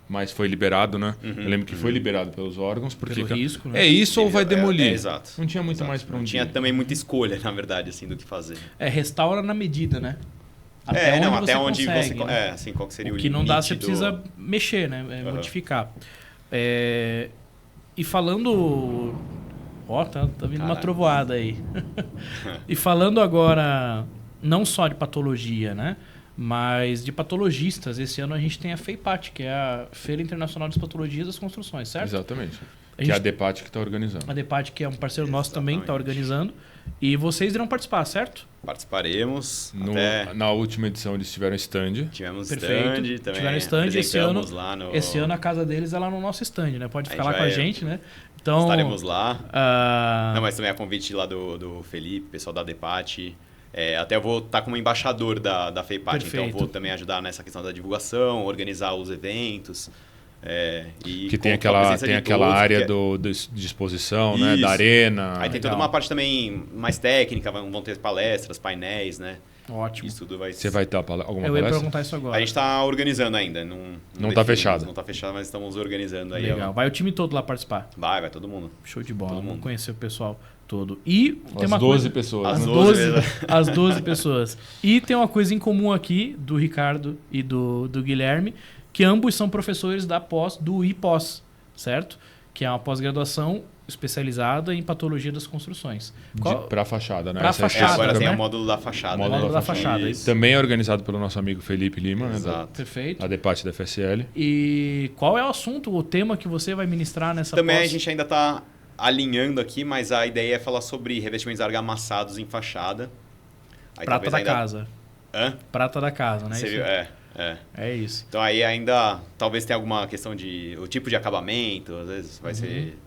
Mas foi liberado, né? Eu lembro que foi liberado pelos órgãos. Porque pelo risco, né? É isso ou vai demolir? Exato. Não tinha muito mais para onde ir. Não tinha também muita escolha, na verdade, assim, do que fazer. Restaura na medida, né? Até onde você consegue, né? assim, qual que seria o que não dá, você precisa mexer, né? Modificar. E falando... tá vindo uma trovoada aí. E falando agora, não só de patologia, né? Mas de patologistas. Esse ano a gente tem a FEIPAT, que é a Feira Internacional das Patologias das Construções, certo? Exatamente. Que é a DEPAT que está organizando. A DEPAT, que é um parceiro nosso também, está organizando. E vocês irão participar, certo? Participaremos. Na última edição eles tiveram stand. Tivemos Perfeito. Stand também. Tiveram stand esse ano. Esse ano a casa deles é lá no nosso stand, né? Pode ficar lá com a gente, né? Então, estaremos lá. Não, mas também a convite lá do Felipe, pessoal da DEPAT. Até eu vou estar como embaixador da FEIPAT, Perfeito. então vou também ajudar nessa questão da divulgação, organizar os eventos. Que tem aquela área de exposição, né? Da arena. Aí tem toda uma parte também mais técnica, vão ter palestras, painéis, né? Ótimo. Isso tudo vai... Você vai ter alguma palestra? Eu ia perguntar isso agora. A gente está organizando ainda. Não está fechado. Não está fechado, mas estamos organizando aí. Legal. Vai o time todo lá participar? Vai todo mundo. Show de bola. Vamos conhecer o pessoal todo. E tem as uma 12 pessoas. As 12 pessoas. E tem uma coisa em comum aqui, do Ricardo e do Guilherme, que ambos são professores da pós, do IPOS, certo? Que é uma pós-graduação especializada em patologia das construções. Para fachada, né? Para fachada. Agora tem o módulo da fachada. Módulo da fachada. Também é organizado pelo nosso amigo Felipe Lima, Exato. né? Perfeito. A DEPAT da FSL. E qual é o assunto, o tema que você vai ministrar nessa Também pós? A gente ainda está alinhando aqui, mas a ideia é falar sobre revestimentos argamassados em fachada. Aí Prata da casa. Hã? Prata da casa, né? Você viu? É isso. Então aí ainda talvez tenha alguma questão de o tipo de acabamento, às vezes vai ser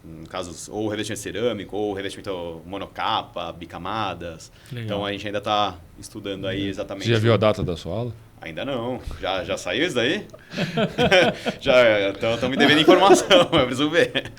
no caso, ou revestimento cerâmico, ou revestimento monocapa, bicamadas. Legal. Então a gente ainda está estudando aí exatamente. Você já viu a data da sua aula? Ainda não. Já saiu isso daí? Já estão me devendo informação, eu preciso ver.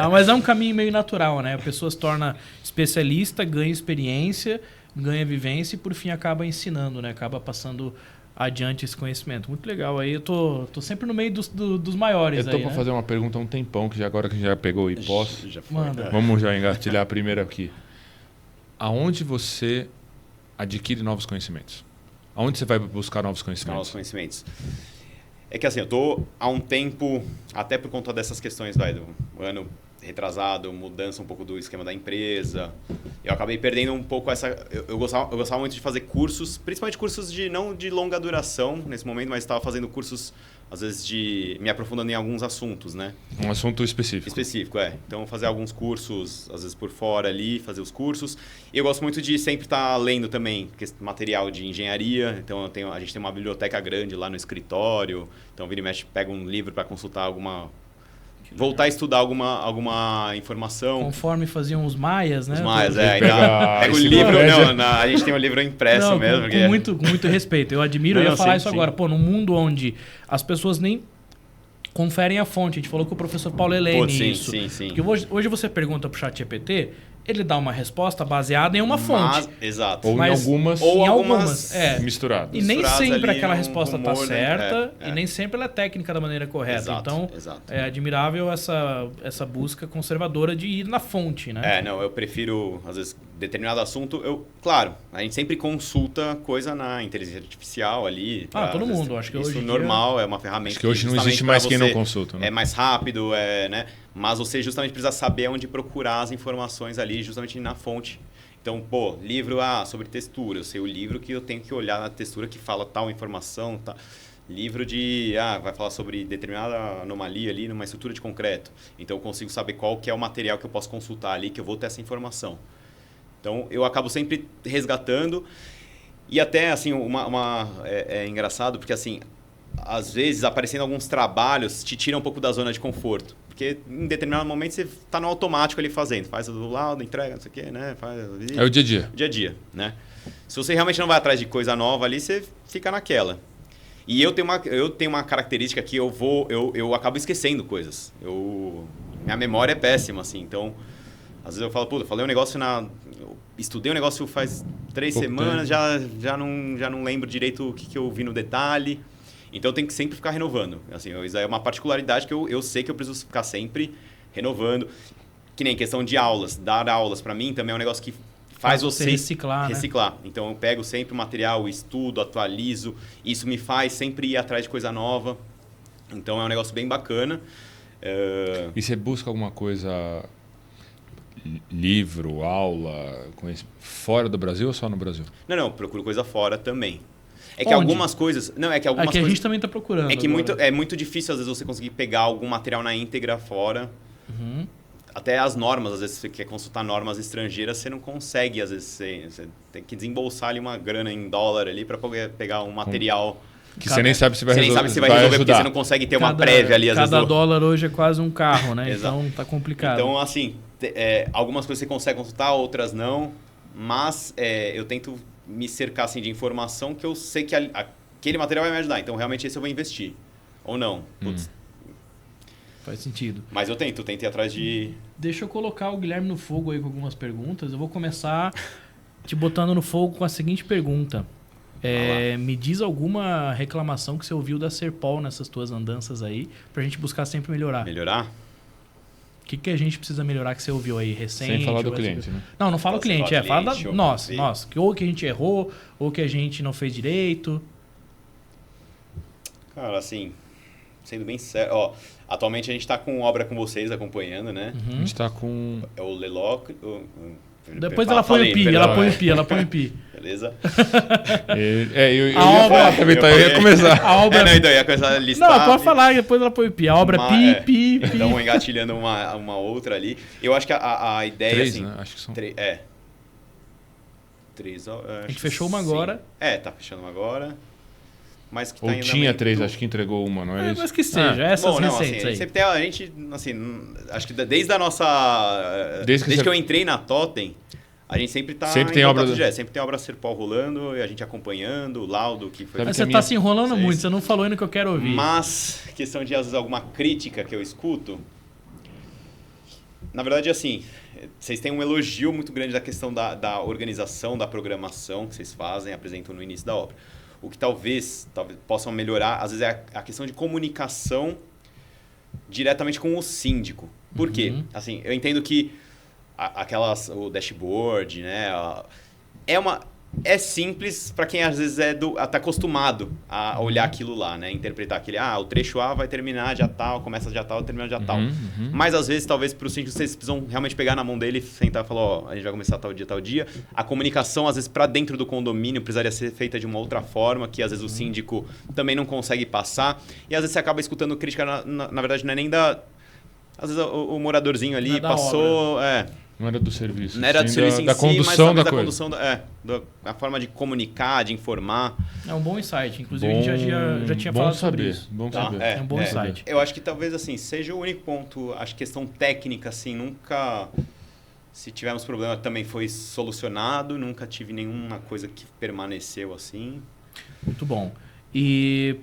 Mas é um caminho meio natural, né? A pessoa se torna especialista, ganha experiência, ganha vivência e por fim acaba ensinando, né? Acaba passando adiante esse conhecimento. Muito legal. Aí eu tô sempre no meio dos maiores. Eu tô aí, para né? fazer uma pergunta há um tempão, que agora que a gente já pegou o IPOS. Já foi. Manda. Vamos já engatilhar a primeira aqui. Aonde você adquire novos conhecimentos? Aonde você vai buscar novos conhecimentos? Novos conhecimentos. É que assim, eu tô há um tempo, até por conta dessas questões, do ano retrasado, mudança um pouco do esquema da empresa. Eu acabei perdendo um pouco essa... Eu gostava muito de fazer cursos, principalmente cursos não de longa duração nesse momento, mas estava fazendo cursos, às vezes, me aprofundando em alguns assuntos, né? Um assunto específico. Específico, Então, fazer alguns cursos, às vezes por fora ali, fazer os cursos. E eu gosto muito de sempre estar lendo também material de engenharia. Então, a gente tem uma biblioteca grande lá no escritório. Então, vira e mexe, pega um livro para consultar voltar a estudar alguma informação. Conforme faziam os maias, né? Os maias, Pega o livro, a gente tem um livro impresso mesmo. Com muito respeito. Eu admiro, eu ia falar isso agora. Pô, num mundo onde as pessoas nem conferem a fonte. A gente falou com o professor Paulo Helene isso. Sim. Porque hoje você pergunta pro ChatGPT, ele dá uma resposta baseada em uma fonte. Exato. Ou em algumas misturadas. E nem sempre aquela resposta está rumor, certa e nem sempre ela é técnica da maneira correta. Então, é admirável essa busca conservadora de ir na fonte, né? Eu prefiro, às vezes, determinado assunto. Claro, a gente sempre consulta coisa na inteligência artificial ali. Todo mundo. Acho que isso hoje normal, é uma ferramenta. Acho que hoje não existe mais quem não consulta. Né? É mais rápido, né? Mas você justamente precisa saber onde procurar as informações ali, justamente na fonte. Então, livro sobre textura. Eu sei o livro que eu tenho que olhar na textura que fala tal informação. Livro vai falar sobre determinada anomalia ali numa estrutura de concreto. Então, eu consigo saber qual que é o material que eu posso consultar ali, que eu vou ter essa informação. Então, eu acabo sempre resgatando. E até, assim, é engraçado, porque, assim, às vezes, aparecendo alguns trabalhos, te tira um pouco da zona de conforto. Porque em determinado momento você está no automático ali fazendo. Faz do lado, entrega, não sei o quê, né? É o dia a dia. Dia a dia, né? Se você realmente não vai atrás de coisa nova ali, você fica naquela. E eu tenho uma característica que eu acabo esquecendo coisas. Minha memória é péssima, assim. Então, às vezes eu falo, eu falei um negócio eu estudei um negócio faz 3 semanas, já não lembro direito o que eu vi no detalhe. Então, eu tenho que sempre ficar renovando. Assim, isso é uma particularidade que eu sei que eu preciso ficar sempre renovando. Que nem questão de aulas. Dar aulas, para mim, também é um negócio que faz você reciclar. Né? Então, eu pego sempre o material, estudo, atualizo. Isso me faz sempre ir atrás de coisa nova. Então, é um negócio bem bacana. E você busca alguma coisa, livro, aula, fora do Brasil ou só no Brasil? Não, procuro coisa fora também. É que algumas coisas... a gente também está procurando. É muito difícil, às vezes, você conseguir pegar algum material na íntegra fora. Uhum. Até as normas, às vezes, se você quer consultar normas estrangeiras, você não consegue. Às vezes, você tem que desembolsar ali uma grana em dólar ali para poder pegar um material... Que você nem sabe se vai resolver. Você nem sabe se vai resolver, porque você não consegue ter uma prévia ali. Cada dólar hoje é quase um carro, né? Então, tá complicado. Então, assim, algumas coisas você consegue consultar, outras não. Mas eu tento me cercar assim, de informação que eu sei que aquele material vai me ajudar. Então, realmente, esse eu vou investir. Ou não. Faz sentido. Mas eu tento ir atrás de... Deixa eu colocar o Guilherme no fogo aí com algumas perguntas. Eu vou começar te botando no fogo com a seguinte pergunta. Me diz alguma reclamação que você ouviu da Serpol nessas tuas andanças aí, pra gente buscar sempre melhorar. Melhorar? O que a gente precisa melhorar que você ouviu aí recente? Sem falar do cliente, né? Não fala o cliente, fala da nós. Ou que a gente errou, ou que a gente não fez direito. Cara, assim, sendo bem sério, atualmente a gente tá com obra com vocês acompanhando, né? A gente tá com... É o Leloc... Depois ela põe o pi, Beleza? Eu ia começar. A obra... eu ia começar a listar. Não, pode falar, depois ela põe o pi. A obra pi. Então, engatilhando uma outra ali. Eu acho que a ideia... 3, assim, né? Acho que são... 3. A gente fechou uma agora. Tá fechando uma agora. Mas que Ou tá tinha 3, acho que entregou uma, não é isso? Mas que seja, essas bom, recentes aí. Sempre tem a gente, assim, acho que desde a nossa... Desde que eu entrei na Totem, a gente sempre tá sempre tem obra sempre tem obra Serpol rolando, e a gente acompanhando, o laudo que foi... Mas você tá se enrolando muito, você não falou ainda que eu quero ouvir. Mas, questão de, às vezes, alguma crítica que eu escuto, na verdade, assim, vocês têm um elogio muito grande da questão da organização, da programação que vocês fazem, apresentam no início da obra. O que talvez possam melhorar, às vezes, é a questão de comunicação diretamente com o síndico. Por quê? Assim, eu entendo que o dashboard, né, é simples para quem às vezes tá acostumado a olhar aquilo lá, né, interpretar aquele, o trecho A vai terminar dia tal, começa dia tal, termina dia tal. Mas às vezes, talvez para o síndico, vocês precisam realmente pegar na mão dele, sentar e falar, a gente vai começar tal dia. A comunicação, às vezes, para dentro do condomínio precisaria ser feita de uma outra forma, que às vezes o síndico também não consegue passar. E às vezes você acaba escutando crítica, na verdade, não é nem da... Às vezes o moradorzinho ali passou... Não era do serviço. Não era do serviço da condução da coisa. A forma de comunicar, de informar. É um bom insight. Inclusive, a gente já tinha falado sobre isso. Bom saber. É um bom insight. Eu acho que talvez, assim, seja o único ponto, acho que questão técnica, assim, nunca... Se tivermos problema, também foi solucionado. Nunca tive nenhuma coisa que permaneceu assim. Muito bom. E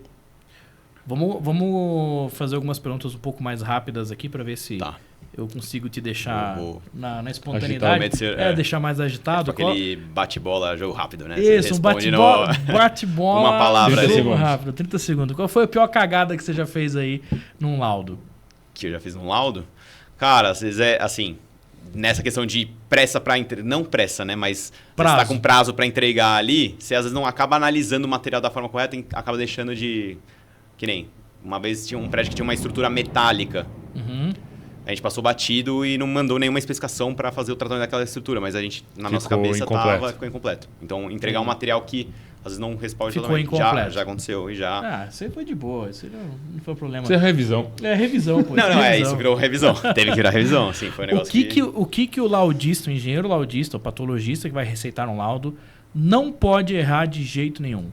vamos fazer algumas perguntas um pouco mais rápidas aqui para ver se... eu consigo te deixar na espontaneidade. Deixar mais agitado. Aquele bate-bola, jogo rápido, né? Isso, um bate-bola. Uma palavra. Jogo rápido, 30 segundos. Qual foi a pior cagada que você já fez aí num laudo? Que eu já fiz num laudo? Cara, às vezes assim, nessa questão de pressa para não pressa, né? Mas você tá com prazo para entregar ali, você às vezes não acaba analisando o material da forma correta e acaba deixando de... Que nem, uma vez tinha um prédio que tinha uma estrutura metálica. A gente passou batido e não mandou nenhuma especificação para fazer o tratamento daquela estrutura, mas a gente, na nossa cabeça, ficou incompleto. Então, entregar um material que às vezes não responde totalmente. Já aconteceu e já... isso aí foi de boa, isso não foi problema. Isso é revisão. É revisão, pô. Isso virou revisão. Teve que virar revisão, assim, foi um negócio O que o laudista, o engenheiro laudista, o patologista que vai receitar um laudo, não pode errar de jeito nenhum?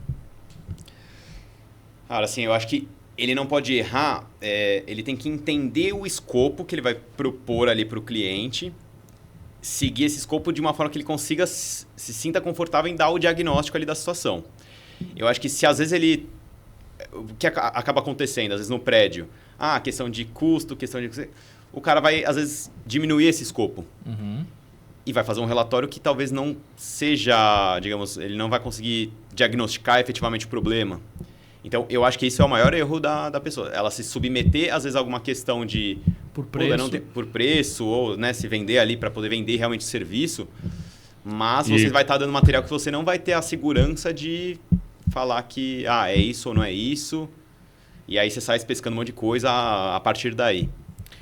Cara, assim, eu acho que ele não pode errar, ele tem que entender o escopo que ele vai propor ali para o cliente, seguir esse escopo de uma forma que ele consiga se sinta confortável em dar o diagnóstico ali da situação. Eu acho que se às vezes o que acaba acontecendo, às vezes no prédio, questão de custo, o cara vai, às vezes, diminuir esse escopo. E vai fazer um relatório que talvez não seja, digamos, ele não vai conseguir diagnosticar efetivamente o problema. Então, eu acho que isso é o maior erro da pessoa. Ela se submeter, às vezes, a alguma questão de... Por preço, ou, né, se vender ali para poder vender realmente o serviço. Mas você vai estar dando material que você não vai ter a segurança de falar que é isso ou não é isso. E aí você sai pescando um monte de coisa a partir daí.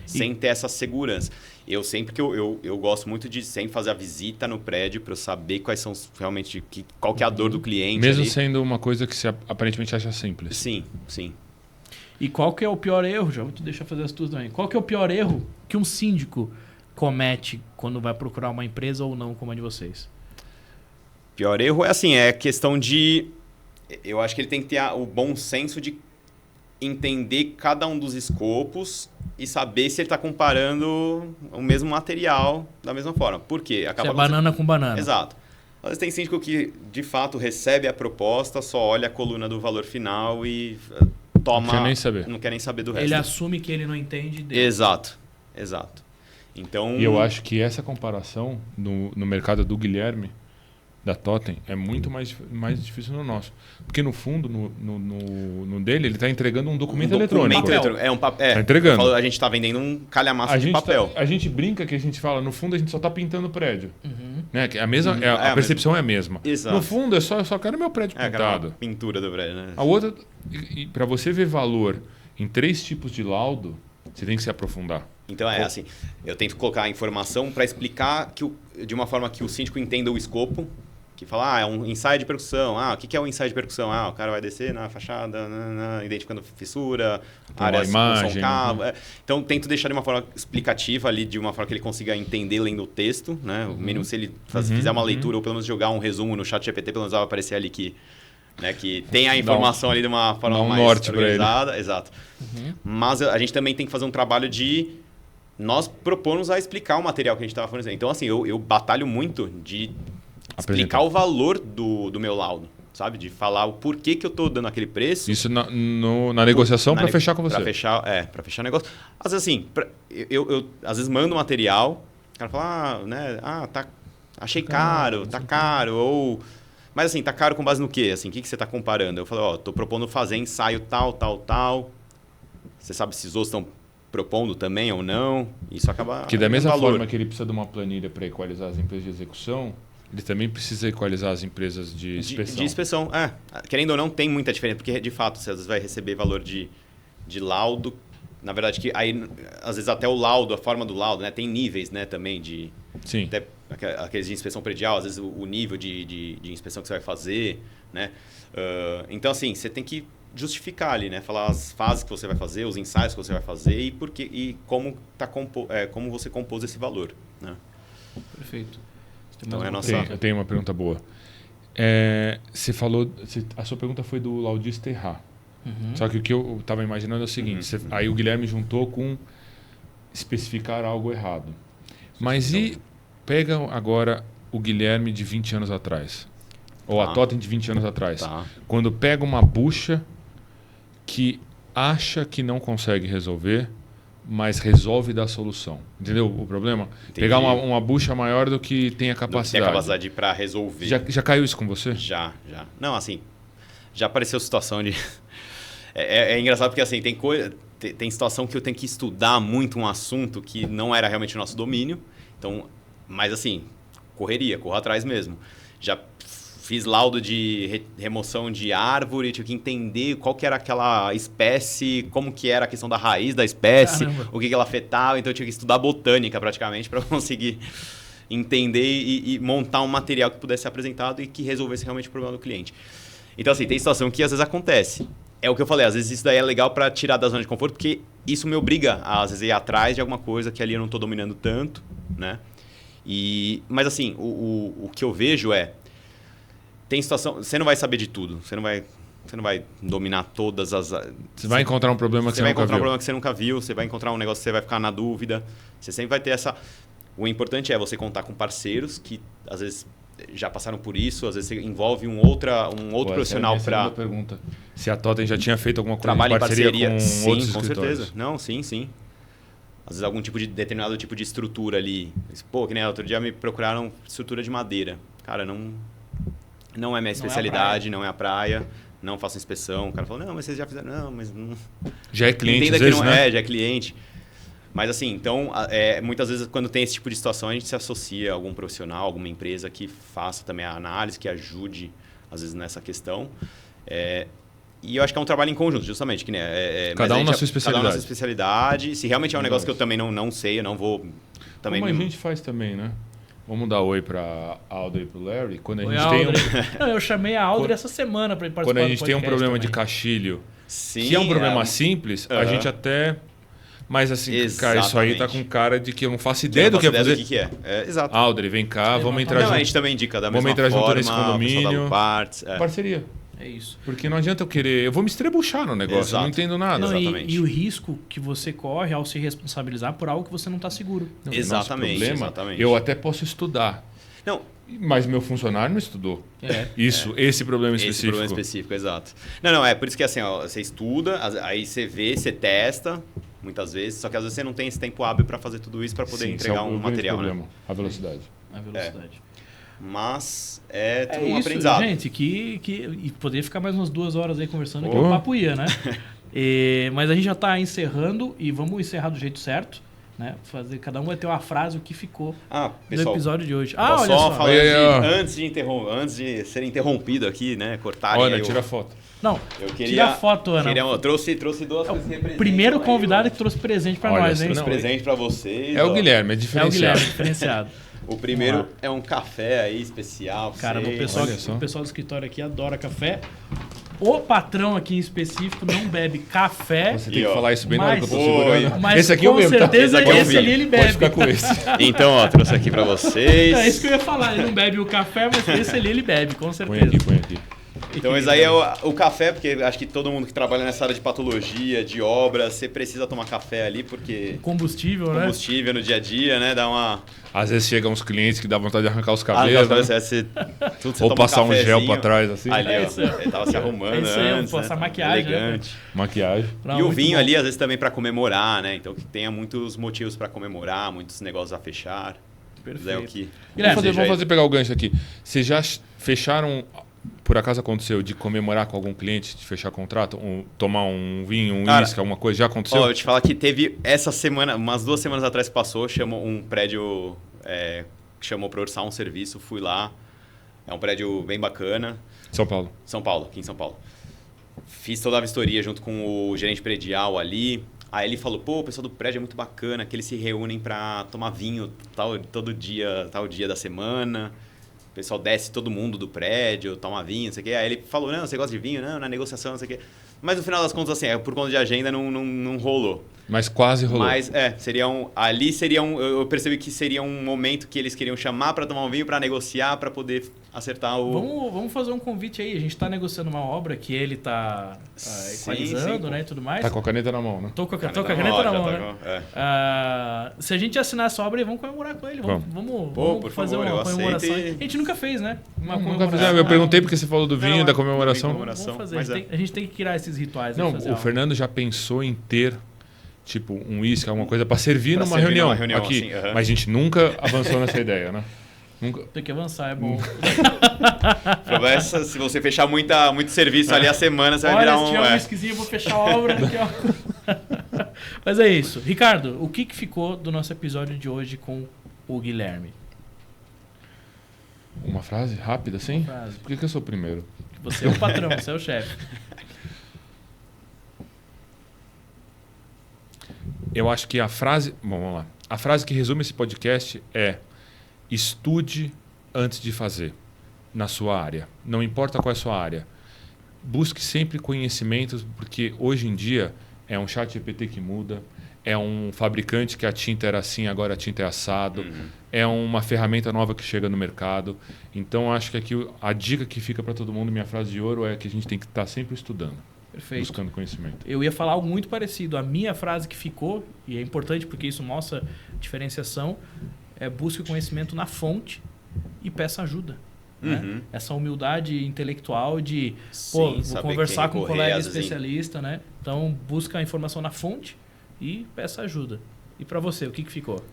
Sem ter essa segurança. Eu sempre eu gosto muito de sempre fazer a visita no prédio para eu saber quais são realmente qual que é a dor do cliente. Mesmo sendo uma coisa que você aparentemente acha simples. Sim. E qual que é o pior erro? Já vou te deixar fazer as tuas também. Qual que é o pior erro que um síndico comete quando vai procurar uma empresa ou não como a de vocês? Pior erro é questão de... Eu acho que ele tem que ter o bom senso de entender cada um dos escopos e saber se ele está comparando o mesmo material da mesma forma. Por quê? Banana com banana. Exato. Às vezes tem síndico que, de fato, recebe a proposta, só olha a coluna do valor final e toma... Não quer nem saber do resto. Ele assume que ele não entende dele. Exato. Então... E eu acho que essa comparação no mercado do Guilherme, da Totem, é muito mais difícil no nosso. Porque, no fundo, no dele, ele está entregando um documento eletrônico. Está entregando. A gente está vendendo um calhamaço de papel. A gente brinca que a gente fala, no fundo, a gente só está pintando o prédio. Né? A percepção é a mesma. Exato. No fundo, eu só quero meu prédio pintado. A pintura do prédio, né? A outra, para você ver valor em 3 tipos de laudo, você tem que se aprofundar. Então, assim, eu tento colocar a informação para explicar de uma forma que o síndico entenda o escopo, que fala, é um ensaio de percussão. O que é um ensaio de percussão? O cara vai descer na fachada, identificando fissura, áreas com som cabo. Então, tento deixar de uma forma explicativa ali, de uma forma que ele consiga entender lendo o texto, né? O mínimo, se ele fizer uma leitura ou pelo menos jogar um resumo no chat GPT, pelo menos vai aparecer ali que tem a informação ali de uma forma mais organizada. Exato. Mas a gente também tem que fazer um trabalho de nós propomos a explicar o material que a gente estava fornecendo. Então, assim, eu batalho muito de explicar o valor do meu laudo, sabe? De falar o porquê que eu estou dando aquele preço. Isso na negociação para fechar com você. Para fechar o negócio. Às vezes, assim, eu às vezes mando material, o cara fala, achei caro, tá caro, ou... Mas assim, tá caro com base no quê? Assim, o que você está comparando? Eu falo, tô propondo fazer ensaio tal. Você sabe se os outros estão propondo também ou não? Isso acaba... Que da mesma forma que ele precisa de uma planilha para equalizar as empresas de execução, ele também precisa equalizar as empresas de inspeção. De inspeção, querendo ou não, tem muita diferença, porque de fato você às vezes vai receber valor de laudo. Na verdade, que aí, às vezes até o laudo, a forma do laudo, né? Tem níveis, né, também de... Sim. Até aqueles de inspeção predial, às vezes o nível de inspeção que você vai fazer, né? Então, assim, você tem que justificar ali, né? Falar as fases que você vai fazer, os ensaios que você vai fazer e como você compôs esse valor, né? Perfeito. Então, eu tenho uma pergunta boa. Você falou... A sua pergunta foi do laudista errar. Só que o que eu estava imaginando é o seguinte. Aí o Guilherme juntou com especificar algo errado. Mas pega agora o Guilherme de 20 anos atrás. Ou a Totem de 20 anos atrás. Quando pega uma bucha que acha que não consegue resolver, mas resolve dar solução. Entendeu o problema? Entendi. Pegar uma bucha maior do que tem a capacidade. Tem a capacidade para resolver. Já caiu isso com você? Já. Não, assim, já apareceu situação de... É engraçado porque assim, tem situação que eu tenho que estudar muito um assunto que não era realmente o nosso domínio. Então, mas assim, corro atrás mesmo. Já fiz laudo de remoção de árvore, tive que entender qual que era aquela espécie, como que era a questão da raiz da espécie, o que ela afetava. Então eu tive que estudar botânica praticamente para conseguir entender e montar um material que pudesse ser apresentado e que resolvesse realmente o problema do cliente. Então assim, tem situação que às vezes acontece. É o que eu falei, às vezes isso daí é legal para tirar da zona de conforto, porque isso me obriga a, às vezes, ir atrás de alguma coisa que ali eu não estou dominando tanto, né? Mas assim, o que eu vejo tem situação, você não vai saber de tudo, você não vai dominar todas as... Você vai encontrar um problema que você nunca viu. Você vai encontrar um problema que você nunca viu, você vai encontrar um negócio que você vai ficar na dúvida, você sempre vai ter essa... O importante é você contar com parceiros que, às vezes, já passaram por isso, às vezes você envolve um outro profissional para... pergunta. Se a Totem já tinha feito alguma coisa trabalho em parceria com sim, outros com escritórios. certeza. Não, sim. Às vezes algum determinado tipo de estrutura ali. Pô, que nem outro dia me procuraram estrutura de madeira. Cara, não é minha especialidade, não é a praia, não faço inspeção. O cara falou, não, mas vocês já fizeram. Não, mas não... Já é cliente, entenda às que vezes, não né? já é cliente. Mas assim, então, muitas vezes quando tem esse tipo de situação, a gente se associa a algum profissional, alguma empresa que faça também a análise, que ajude, às vezes, nessa questão. E eu acho que é um trabalho em conjunto, justamente. Que, né, cada um na sua especialidade. Cada um na sua especialidade. Se realmente é um negócio que eu também não sei, eu não vou... Também Como a gente faz também, né? Vamos dar oi para a Audrey e para o Larry. Quando a Oi, gente Audrey. tem Eu chamei a Audrey essa semana para participar do Quando a gente tem um problema também. de caixilho, Sim, que é um problema simples, a gente até... Mas assim, cara, isso aí tá com cara de que eu não faço ideia do que é fazer. O que é. Exato. Audrey, vem cá, vamos entrar junto. A gente também indica da vamos mesma entrar forma. Junto nesse condomínio. Parceria. É isso. Porque não adianta eu querer... Eu vou me estrebuchar no negócio, Exato. eu não entendo nada. Não, exatamente. E o risco que você corre ao se responsabilizar por algo que você não está seguro. Não, exatamente, problema, exatamente. Eu até posso estudar. Não. Mas meu funcionário não estudou. Esse problema específico. Esse problema específico, exato. Não, é por isso que assim, ó, você estuda, aí você vê, você testa, muitas vezes, só que às vezes você não tem esse tempo hábil para fazer tudo isso para poder entregar um material, né? A velocidade. Mas tudo um isso, aprendizado. Gente, e poderia ficar mais umas 2 horas aí conversando, que o papo ia, né? Mas a gente já está encerrando e vamos encerrar do jeito certo. Né? Cada um vai ter uma frase, o que ficou pessoal, no episódio de hoje. Olha só. Falando antes de ser interrompido aqui, né? Cortarem. Olha, tira foto. Não, tira foto, Ana. Eu trouxe duas coisas de presente. Primeiro convidado que trouxe presente para nós, hein? Trouxe presente para vocês. É o Guilherme, é diferenciado. É o Guilherme, diferenciado. O primeiro é um café aí especial. Cara, o pessoal do escritório aqui adora café. O patrão aqui em específico não bebe café. Você tem que falar isso bem na hora que eu tô segurando. Mas esse aqui com é o mesmo, tá? certeza esse ali ele bebe. Pode ficar com esse. Então, ó, trouxe aqui pra vocês. É isso que eu ia falar. Ele não bebe o café, mas esse ali ele bebe, com certeza. Põe aqui. Então, esse aí é o café, porque acho que todo mundo que trabalha nessa área de patologia, de obra, você precisa tomar café ali, porque... Combustível, né? Combustível no dia a dia, né? Dá uma... Às vezes chegam uns clientes que dá vontade de arrancar os cabelos. Ou passar um gel pra trás, assim. Ali, ó. Ele tava se arrumando antes, passar né? maquiagem. Elegante. Né? Maquiagem. Não, e o vinho ali, às vezes, também pra comemorar, né? Então, que tenha muitos motivos pra comemorar, muitos negócios a fechar. Perfeito. Vamos pegar o gancho aqui. Vocês já fecharam... Por acaso aconteceu de comemorar com algum cliente, de fechar contrato, tomar um vinho, um uísque, alguma coisa? Já aconteceu? Ó, eu te falar que teve essa semana, umas 2 semanas atrás que passou, chamou um prédio que chamou para orçar um serviço, fui lá. É um prédio bem bacana. São Paulo, aqui em São Paulo. Fiz toda a vistoria junto com o gerente predial ali. Aí ele falou, pô, o pessoal do prédio é muito bacana, que eles se reúnem para tomar vinho tal dia da semana. O pessoal desce todo mundo do prédio, toma vinho, não sei o quê. Aí ele falou, não, você gosta de vinho? Não, na negociação, não sei o quê. Mas no final das contas, assim, por conta de agenda, não rolou. Mas quase rolou. Mas, eu percebi que seria um momento que eles queriam chamar para tomar um vinho, para negociar, para poder acertar o... Vamos fazer um convite aí. A gente está negociando uma obra que ele está equalizando, né, e tudo mais. Tá com a caneta na mão, né? Tô com a caneta na mão, né? Se a gente assinar essa obra, vamos comemorar com ele. Vamos fazer uma comemoração. A gente nunca fez, né? Nunca fizemos. Eu perguntei porque você falou do vinho, da comemoração. Vamos fazer. A gente tem que criar esses rituais. Não, o Fernando já pensou em ter... Tipo, um uísque, alguma coisa para servir numa reunião aqui. Assim, mas a gente nunca avançou nessa ideia, né? Nunca. Tem que avançar, é bom. O problema é se você fechar muito serviço ali a semana, você vai virar um... Se tiver um whiskyzinho, eu vou fechar a obra aqui, ó. Mas é isso. Ricardo, o que ficou do nosso episódio de hoje com o Guilherme? Uma frase rápida, assim? Uma frase. Por que eu sou o primeiro? Você é o patrão, você é o chefe. Eu acho que a frase... Bom, vamos lá. A frase que resume esse podcast é: estude antes de fazer na sua área. Não importa qual é a sua área. Busque sempre conhecimentos, porque hoje em dia é um chat GPT que muda, é um fabricante que a tinta era assim, agora a tinta é assado, é uma ferramenta nova que chega no mercado. Então, acho que aqui a dica que fica para todo mundo, minha frase de ouro, é que a gente tem que estar sempre estudando. Perfeito. Buscando conhecimento. Eu ia falar algo muito parecido. A minha frase que ficou, e é importante porque isso mostra diferenciação, é busque o conhecimento Uhum. na fonte e peça ajuda. Né? Essa humildade intelectual de vou conversar com um colega especialista, né? Então, busca a informação na fonte e peça ajuda. E para você, o que ficou?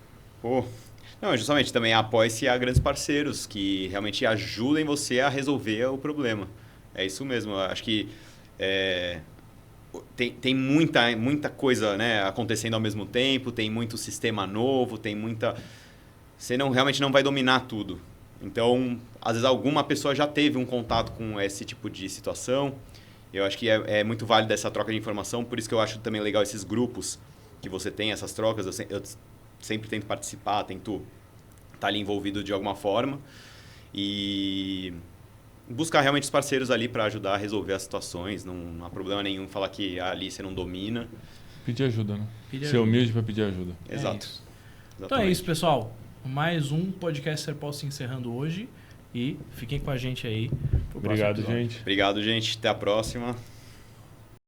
Não, justamente também apoie-se a grandes parceiros que realmente ajudem você a resolver o problema. É isso mesmo. Eu acho que tem muita coisa, né, acontecendo ao mesmo tempo, tem muito sistema novo, tem muita... Você realmente não vai dominar tudo. Então, às vezes alguma pessoa já teve um contato com esse tipo de situação. Eu acho que é muito válida essa troca de informação, por isso que eu acho também legal esses grupos que você tem, essas trocas. Eu sempre tento participar, tento estar ali envolvido de alguma forma. E buscar realmente os parceiros ali para ajudar a resolver as situações. Não há problema nenhum falar que ali você não domina. Pedir ajuda, né? Ser humilde para pedir ajuda. Exato. Então é isso, pessoal. Mais um podcast Serpol se encerrando hoje. E fiquem com a gente aí. Obrigado, gente. Obrigado, gente. Até a próxima.